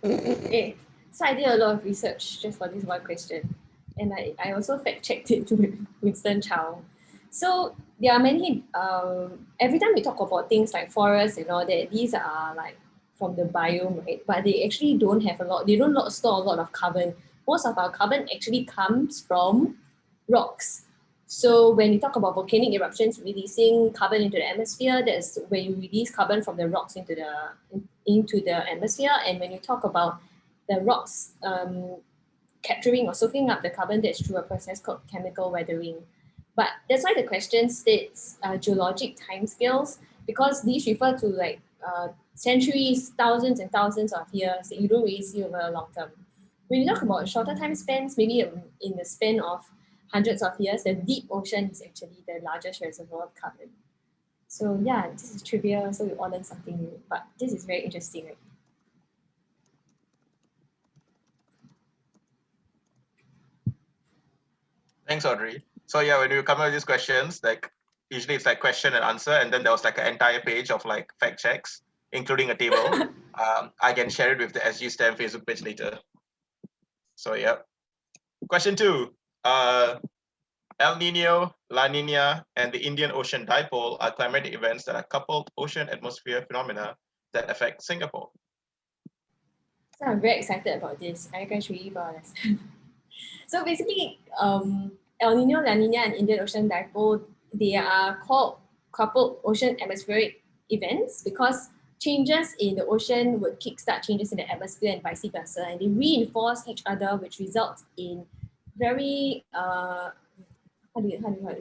Speaker 3: Okay. So I did a lot of research just for this one question. And I also fact checked it with Winston Chow. So there are many, every time we talk about things like forests and all that, these are like from the biome, right? But they actually don't have a lot, they don't store a lot of carbon. Most of our carbon actually comes from rocks. So when you talk about volcanic eruptions releasing carbon into the atmosphere, that's when you release carbon from the rocks into the atmosphere. And when you talk about the rocks capturing or soaking up the carbon, that's through a process called chemical weathering. But that's why the question states geologic timescales, because these refer to like centuries, thousands and thousands of years that you don't really see over a long term. When you talk about shorter time spans, maybe in the span of hundreds of years, the deep ocean is actually the largest reservoir of carbon. So yeah, this is trivia, so we all learn something new, but this is very interesting. Right?
Speaker 1: Thanks, Audrey. So yeah, when you come up with these questions, like usually it's like question and answer, and then there was like an entire page of like fact checks, including a table. I can share it with the SGSTEM Facebook page later. So yeah. Question 2. El Nino, La Nina, and the Indian Ocean Dipole are climatic events that are coupled ocean atmosphere phenomena that affect Singapore.
Speaker 3: So I'm very excited about this. Are you guys ready for this? So basically, El Nino, La Nina, and Indian Ocean Dipole, they are called coupled ocean atmospheric events because changes in the ocean would kickstart changes in the atmosphere and vice versa, and they reinforce each other, which results in very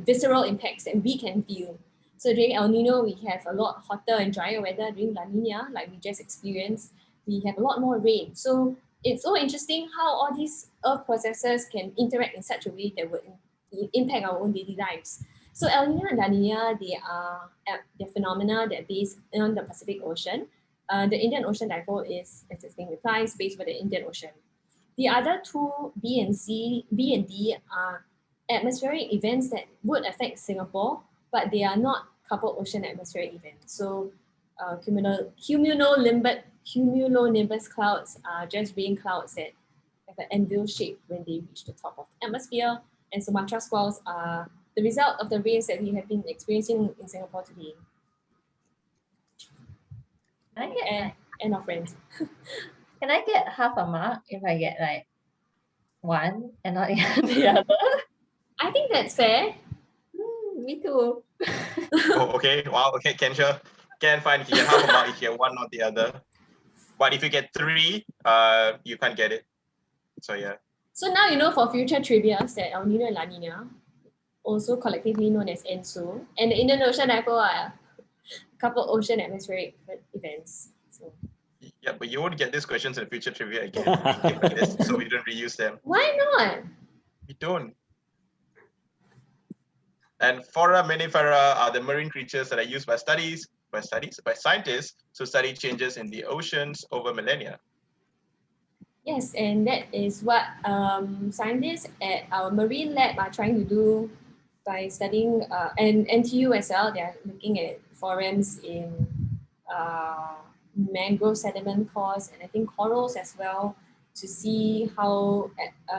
Speaker 3: visceral impacts that we can feel. So during El Nino, we have a lot hotter and drier weather. During La Nina, like we just experienced, we have a lot more rain. So it's so interesting how all these earth processes can interact in such a way that would impact our own daily lives. So El Nino and La Nina, they are phenomena that are based on the Pacific Ocean. The Indian Ocean Dipole is, as its name implies, based on the Indian Ocean. The other two, B and D, are atmospheric events that would affect Singapore, but they are not coupled ocean atmospheric events. So cumulonimbus clouds are just rain clouds that have an anvil shape when they reach the top of the atmosphere, and Sumatra squalls are the result of the rains that we have been experiencing in Singapore today. End of rant.
Speaker 5: Can I get half a mark if I get like one and not the other?
Speaker 3: I think that's fair.
Speaker 5: Me too.
Speaker 1: Oh, okay. Wow. Okay, Kensha. Can fine. If you get half a mark, if you get one or the other. But if you get 3, you can't get it. So yeah.
Speaker 3: So now you know for future trivias that El Nino and La Nina, also collectively known as ENSO, and the Indian Ocean Dipole are a couple ocean atmospheric events. So
Speaker 1: Yeah, but you won't get these questions in future trivia again. We keep like this, so we don't reuse them.
Speaker 3: why not?
Speaker 1: We don't. And foraminifera are the marine creatures that are used by scientists to study changes in the oceans over millennia.
Speaker 3: Yes, and that is what scientists at our marine lab are trying to do by studying, and NTU as well. They are looking at forams in mangrove sediment cores and I think corals as well, to see how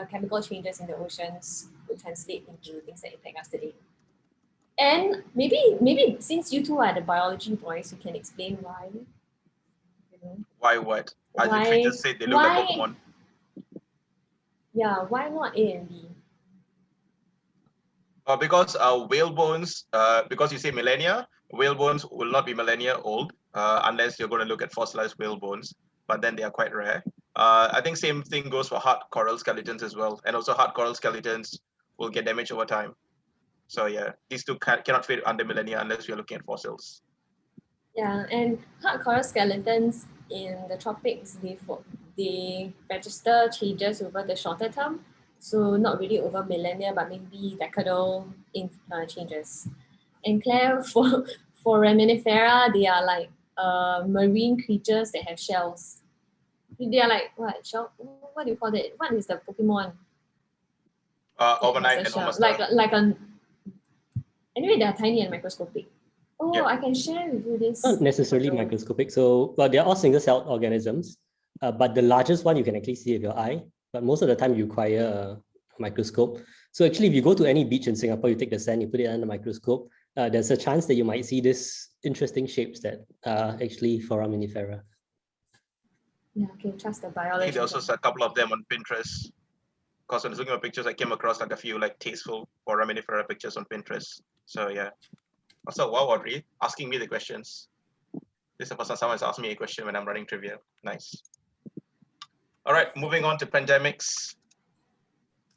Speaker 3: chemical changes in the oceans will translate into things that impact us today. And maybe since you two are the biology boys, you can explain why. You know,
Speaker 1: Why what? I
Speaker 3: Why-
Speaker 1: literally just said they look like
Speaker 3: why-
Speaker 1: Pokemon.
Speaker 3: yeah, why not A and B?
Speaker 1: Because whale bones, because you say millennia, whale bones will not be millennia old unless you're going to look at fossilized whale bones, but then they are quite rare. I think same thing goes for hard coral skeletons as well. And also hard coral skeletons will get damaged over time. So yeah, these two cannot fit under millennia unless you're looking at fossils.
Speaker 3: Yeah, and hard coral skeletons in the tropics, they register changes over the shorter term. So not really over millennia, but maybe decadal changes. And Claire, for foraminifera, they are like marine creatures that have shells. They are like what shell? What do you call it? What is the Pokemon? that has
Speaker 1: Overnight
Speaker 3: a
Speaker 1: and
Speaker 3: shell?
Speaker 1: almost
Speaker 3: Like a. Anyway, they are tiny and microscopic. Oh,
Speaker 1: Yeah.
Speaker 3: I can share with you this.
Speaker 6: Not necessarily
Speaker 3: photo.
Speaker 6: microscopic. So, well, they're all single-celled organisms, but the largest one you can actually see with your eye. But most of the time you require a microscope. So actually, if you go to any beach in Singapore, you take the sand, you put it under the microscope, there's a chance that you might see this interesting shapes that are actually foraminifera.
Speaker 3: Yeah, okay, trust the
Speaker 1: I
Speaker 3: biology.
Speaker 1: think there's also a couple of them on Pinterest. Because when I was looking at pictures, I came across like a few like tasteful foraminifera pictures on Pinterest. So yeah. Also, wow, Audrey, asking me the questions. This is the first time someone's asked me a question when I'm running trivia. Nice. All right, moving on to pandemics.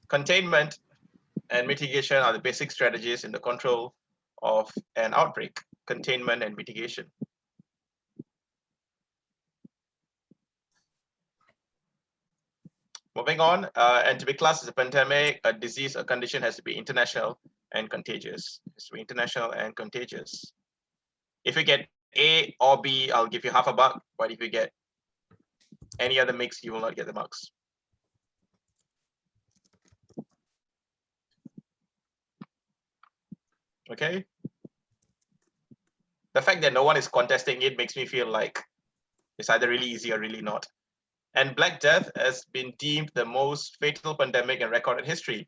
Speaker 1: Containment and mitigation are the basic strategies in the control of an outbreak. Containment and mitigation. Moving on, and to be classed as a pandemic, a disease, a condition has to be international and contagious. It has to be international and contagious. If you get A or B, I'll give you half a buck, but if you get any other mix, you will not get the marks. Okay. The fact that no one is contesting it makes me feel like it's either really easy or really not. And Black Death has been deemed the most fatal pandemic in recorded history.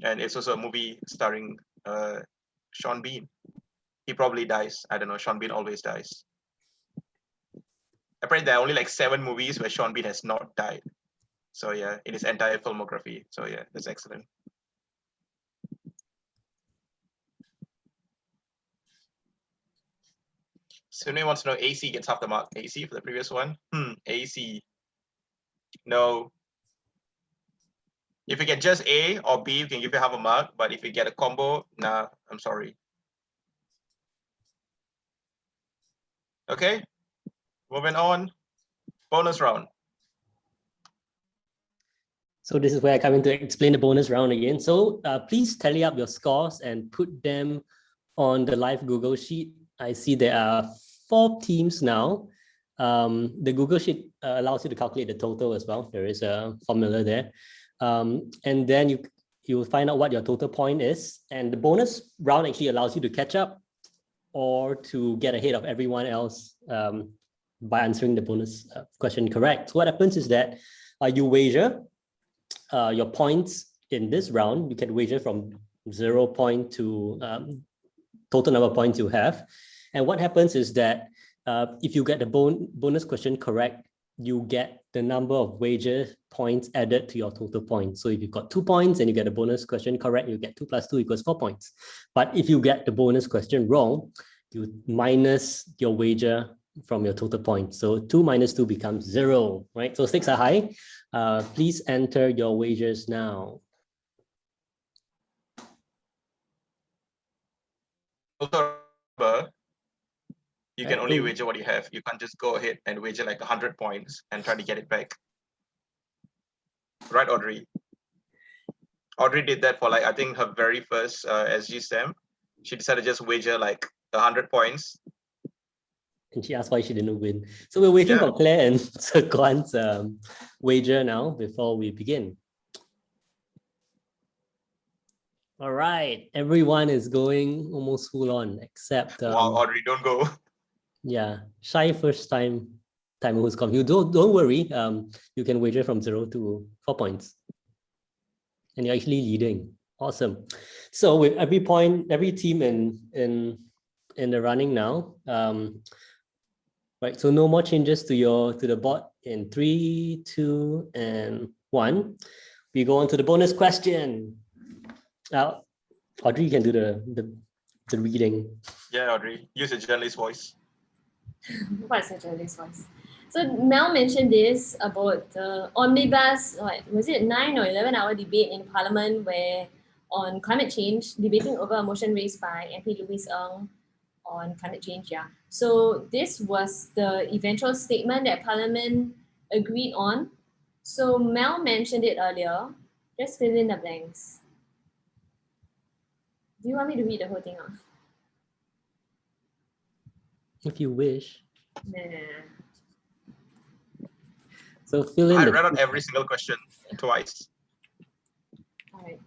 Speaker 1: And it's also a movie starring Sean Bean. He probably dies. I don't know. Sean Bean always dies. Apparently, there are only like 7 movies where Sean Bean has not died. So yeah, in his entire filmography. So yeah, that's excellent. Sunny wants to know AC gets half the mark. AC for the previous one? AC. No. If you get just A or B, you can give you half a mark. But if you get a combo, nah, I'm sorry. Okay, moving on. Bonus round.
Speaker 6: So this is where I come in to explain the bonus round again. So please tally up your scores and put them on the live Google Sheet. I see there are 4 teams now. The Google Sheet allows you to calculate the total as well. There is a formula there. And then you will find out what your total point is. And the bonus round actually allows you to catch up or to get ahead of everyone else by answering the bonus question correct. So what happens is that you wager your points in this round. You can wager from 0 point to total number of points you have. And what happens is that if you get the bonus question correct, you get the number of wager points added to your total points. So if you've got 2 points and you get a bonus question correct, you get 2 + 2 = 4 points. But if you get the bonus question wrong, you minus your wager from your total points. So 2 - 2 becomes 0, right? So stakes are high. Please enter your wagers now.
Speaker 1: Also, remember, you can only
Speaker 6: Right.
Speaker 1: wager what you have. You can't just go ahead and wager like 100 points and try to get it back. Right, Audrey? Audrey did that for like, I think her very first SGSTEM. She decided to just wager like 100 points.
Speaker 6: And she asked why she didn't win. So we're waiting for Claire and Sir Guan's wager now before we begin. All right, everyone is going almost full on except
Speaker 1: Wow, Audrey, don't go.
Speaker 6: yeah, Shy first time who's confused. Don't worry. You can wager from 0 to 4 points, and you're actually leading. Awesome. So with every team in the running now. Right. So no more changes to the board in 3, 2, and 1. We go on to the bonus question. Now, Audrey, you can do the reading.
Speaker 1: Yeah, Audrey, use a journalist voice.
Speaker 3: What's a journalist voice? So Mel mentioned this about the omnibus, was it 9 or 11-hour debate in Parliament where on climate change, debating over a motion raised by MP Louis Ng on climate change, yeah. So this was the eventual statement that Parliament agreed on. So Mel mentioned it earlier. Just fill in the blanks. Do you want me to read the whole thing off?
Speaker 6: If you wish.
Speaker 3: Nah.
Speaker 6: So fill in
Speaker 1: I
Speaker 6: the
Speaker 1: read out every single question twice.
Speaker 3: All right.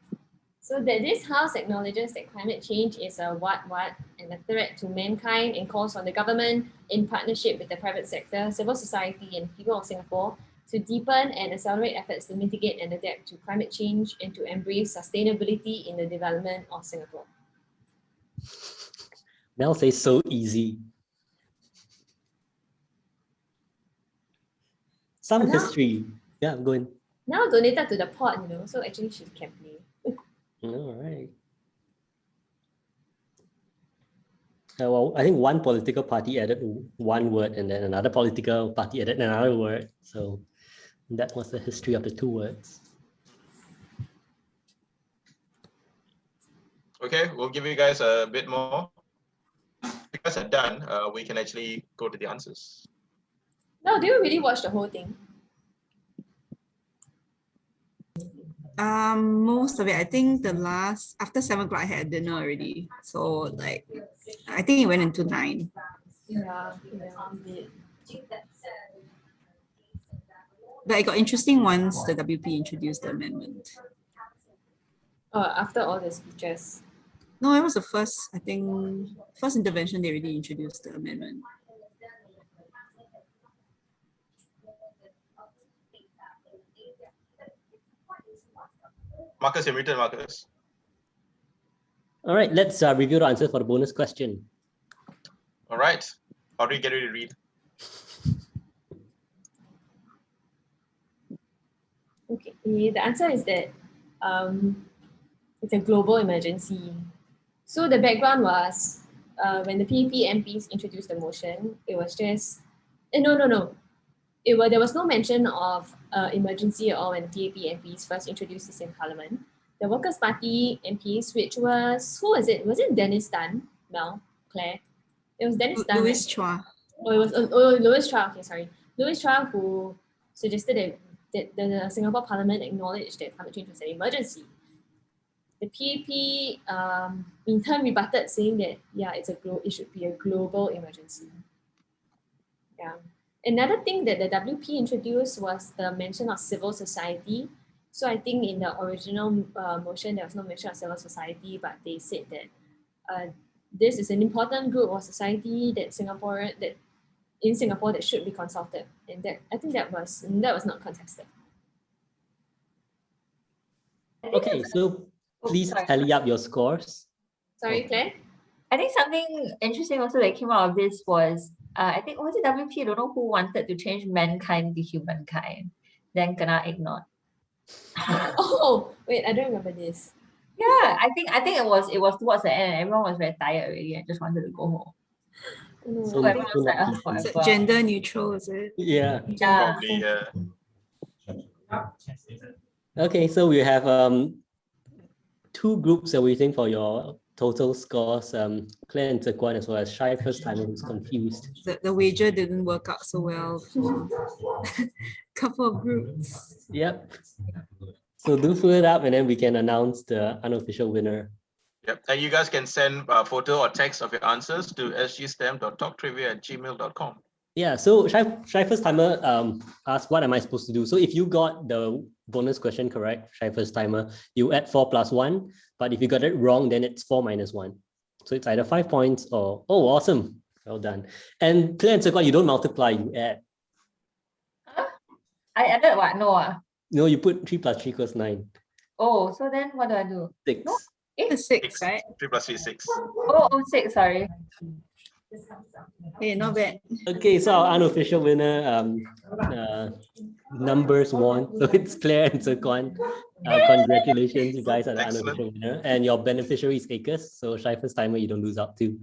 Speaker 3: So that this House acknowledges that climate change is a what and a threat to mankind and calls on the government in partnership with the private sector, civil society and people of Singapore to deepen and accelerate efforts to mitigate and adapt to climate change and to embrace sustainability in the development of Singapore.
Speaker 6: Mel says so easy. Some history. Yeah, I'm going.
Speaker 3: Now donated to the pot, so actually she can play.
Speaker 6: All right. Well, I think one political party added one word and then another political party added another word. So that was the history of the 2 words.
Speaker 1: Okay, we'll give you guys a bit more. If you guys are done, we can actually go to the answers.
Speaker 3: No, do you really watch the whole thing?
Speaker 2: Most of it. I think the last after 7 o'clock I had dinner already. So like I think it went into 9.
Speaker 3: Yeah, indeed.
Speaker 2: But it got interesting once the WP introduced the amendment.
Speaker 3: After all the speeches.
Speaker 2: No, it was the first, I think, first intervention they already introduced the amendment.
Speaker 1: Marcus, you're muted, Marcus.
Speaker 6: All right, let's review the answer for the bonus question.
Speaker 1: All right, Audrey, get ready to read.
Speaker 3: Okay, the answer is that it's a global emergency. So the background was when the PAP MPs introduced the motion, it was just, no. There was no mention of emergency at all when the PAP MPs first introduced this in Parliament. The Workers' Party MPs, which was, who was it? Was it Dennis Tan? Mel? Claire? It was Dennis Tan.
Speaker 2: Louis Chua.
Speaker 3: Oh, it was Louis Chua. Okay, sorry. Louis Chua who suggested that the Singapore Parliament acknowledged that climate change was an emergency. The PAP in turn rebutted, saying that it should be a global emergency. Yeah. Another thing that the WP introduced was the mention of civil society. So I think in the original motion there was no mention of civil society, but they said that this is an important group of society that in Singapore that should be consulted, and that I think that was not contested.
Speaker 6: Okay, so please tally up your scores.
Speaker 3: Sorry, Claire?
Speaker 5: I think something interesting also that came out of this was I think was it WP? I don't know who wanted to change mankind to humankind. Then kena ignored.
Speaker 3: Oh, wait, I don't remember this.
Speaker 5: Yeah, I think it was towards the end and everyone was very tired already and just wanted to go home.
Speaker 3: No,
Speaker 6: So
Speaker 3: I
Speaker 5: everyone
Speaker 3: think
Speaker 5: was like,
Speaker 6: not
Speaker 5: oh,
Speaker 2: Is it
Speaker 5: whatever.
Speaker 2: gender neutral, is it?
Speaker 6: Yeah.
Speaker 5: Yeah.
Speaker 1: Probably, yeah.
Speaker 6: Okay, so we have two groups are waiting for your total scores. Claire and Tequan, as well as Shy, first timer who's confused.
Speaker 2: The wager didn't work out so well for a couple of groups.
Speaker 6: Yep. So do fill it up and then we can announce the unofficial winner.
Speaker 1: Yep. And you guys can send a photo or text of your answers to sgstem.talktrivia@gmail.com.
Speaker 6: Yeah, so Shy first timer asked, what am I supposed to do? So if you got the bonus question correct, Shy first timer, you add 4 plus 1. But if you got it wrong, then it's 4 minus 1. So it's either 5 points or, oh, awesome. Well done. And Claire and Tequan, you don't multiply, you add.
Speaker 5: Huh? I added what? No.
Speaker 6: No, you put 3 plus 3 equals 9.
Speaker 5: Oh, so then what do I do?
Speaker 6: 6.
Speaker 5: No.
Speaker 2: It's 6, right?
Speaker 1: 3 plus 3 is 6.
Speaker 5: Oh, 6, sorry.
Speaker 2: Hey, not bad.
Speaker 6: Okay, so our unofficial winner, numbers won. So it's Claire and Tequan. Congratulations, you guys are the
Speaker 1: Excellent.
Speaker 6: unofficial winner. And your beneficiary is Acres. So Shy first timer, you don't lose out too.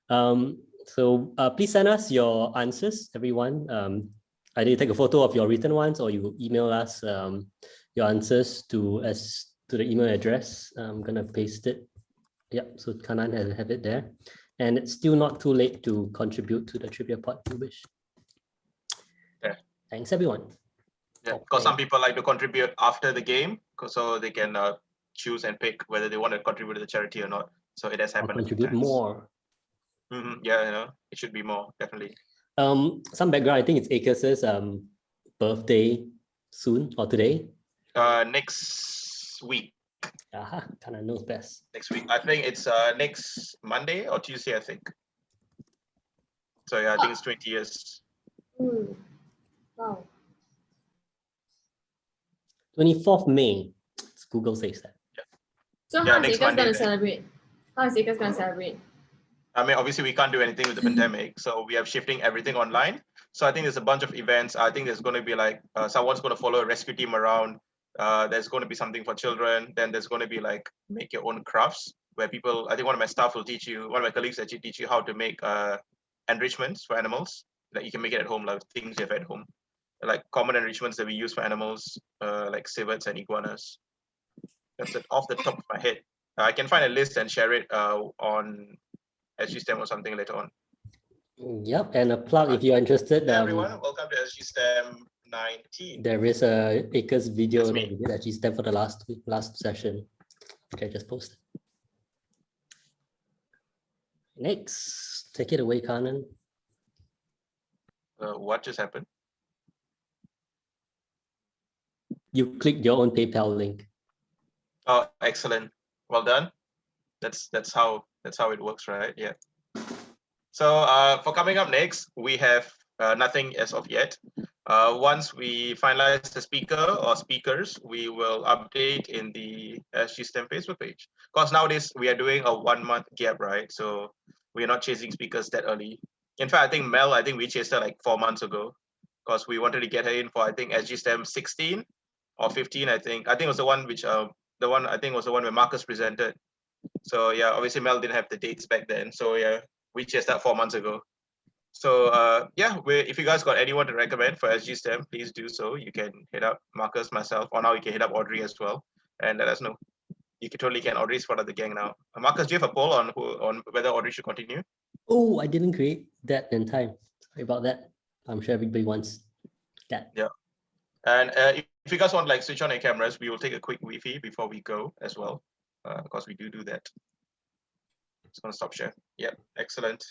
Speaker 6: So please send us your answers, everyone. Either you take a photo of your written ones or you email us your answers to the email address. I'm gonna paste it. Yep, so Kanan has have it there. And it's still not too late to contribute to the trivia pot if you wish.
Speaker 1: Yeah.
Speaker 6: Thanks, everyone.
Speaker 1: Yeah, because some people like to contribute after the game, so they can choose and pick whether they want to contribute to the charity or not. So it has
Speaker 6: I'll
Speaker 1: happened. a few
Speaker 6: contribute
Speaker 1: times.
Speaker 6: more.
Speaker 1: Yeah, you know, it should be more, definitely.
Speaker 6: Some background, I think it's Acres' birthday soon or today.
Speaker 1: Next week.
Speaker 6: Aha, Kanan knows best.
Speaker 1: Next week. I think it's next Monday or Tuesday, I think. So yeah, I think it's 20 years.
Speaker 3: Wow.
Speaker 6: 24th May. Google says that.
Speaker 3: So
Speaker 1: Yeah,
Speaker 3: how is
Speaker 1: next
Speaker 3: Acres
Speaker 1: Monday
Speaker 3: going to
Speaker 1: then.
Speaker 3: celebrate? How is Acres going to celebrate?
Speaker 1: I mean, obviously we can't do anything with the pandemic, so we are shifting everything online. So I think there's a bunch of events. I think there's going to be like someone's going to follow a rescue team around. There's going to be something for children. Then there's going to be like make your own crafts where people. I think one of my staff will teach you. One of my colleagues actually teach you how to make enrichments for animals. Like you can make it at home, like things you have at home, like common enrichments that we use for animals, like civets and iguanas. That's it off the top of my head. I can find a list and share it on SGSTEM or something later on.
Speaker 6: Yep, and a plug if you're interested.
Speaker 1: Hey everyone, welcome to SGSTEM 19.
Speaker 6: There is a Acres video
Speaker 1: That's
Speaker 6: that
Speaker 1: me.
Speaker 6: we did at SGSTEM for the last session, which I just posted. Next, take it away, Kanan.
Speaker 1: What just happened?
Speaker 6: You clicked your own PayPal link.
Speaker 1: Oh, excellent. Well done. That's how it works, right? Yeah. So for coming up next, we have nothing as of yet. Once we finalize the speaker or speakers, we will update in the SGSTEM Facebook page. Because nowadays we are doing a 1 month gap, right? So we're not chasing speakers that early. In fact, I think Mel, we chased her like 4 months ago because we wanted to get her in for, I think, SGSTEM 16 or 15, I think. I think it was the one which, was the one where Marcus presented. So yeah, obviously Mel didn't have the dates back then. So yeah, we chased that 4 months ago. So yeah, if you guys got anyone to recommend for SGSTEM, please do so. You can hit up Marcus, myself, or now you can hit up Audrey as well, and let us know. You can totally can. Audrey's part of the gang now. Marcus, do you have a poll on whether Audrey should continue?
Speaker 6: Oh, I didn't create that in time. Sorry about that. I'm sure everybody wants that.
Speaker 1: Yeah. And if you guys want like switch on your cameras, we will take a quick Wi-Fi before we go as well, because we do that. Just gonna stop share. Yep, excellent.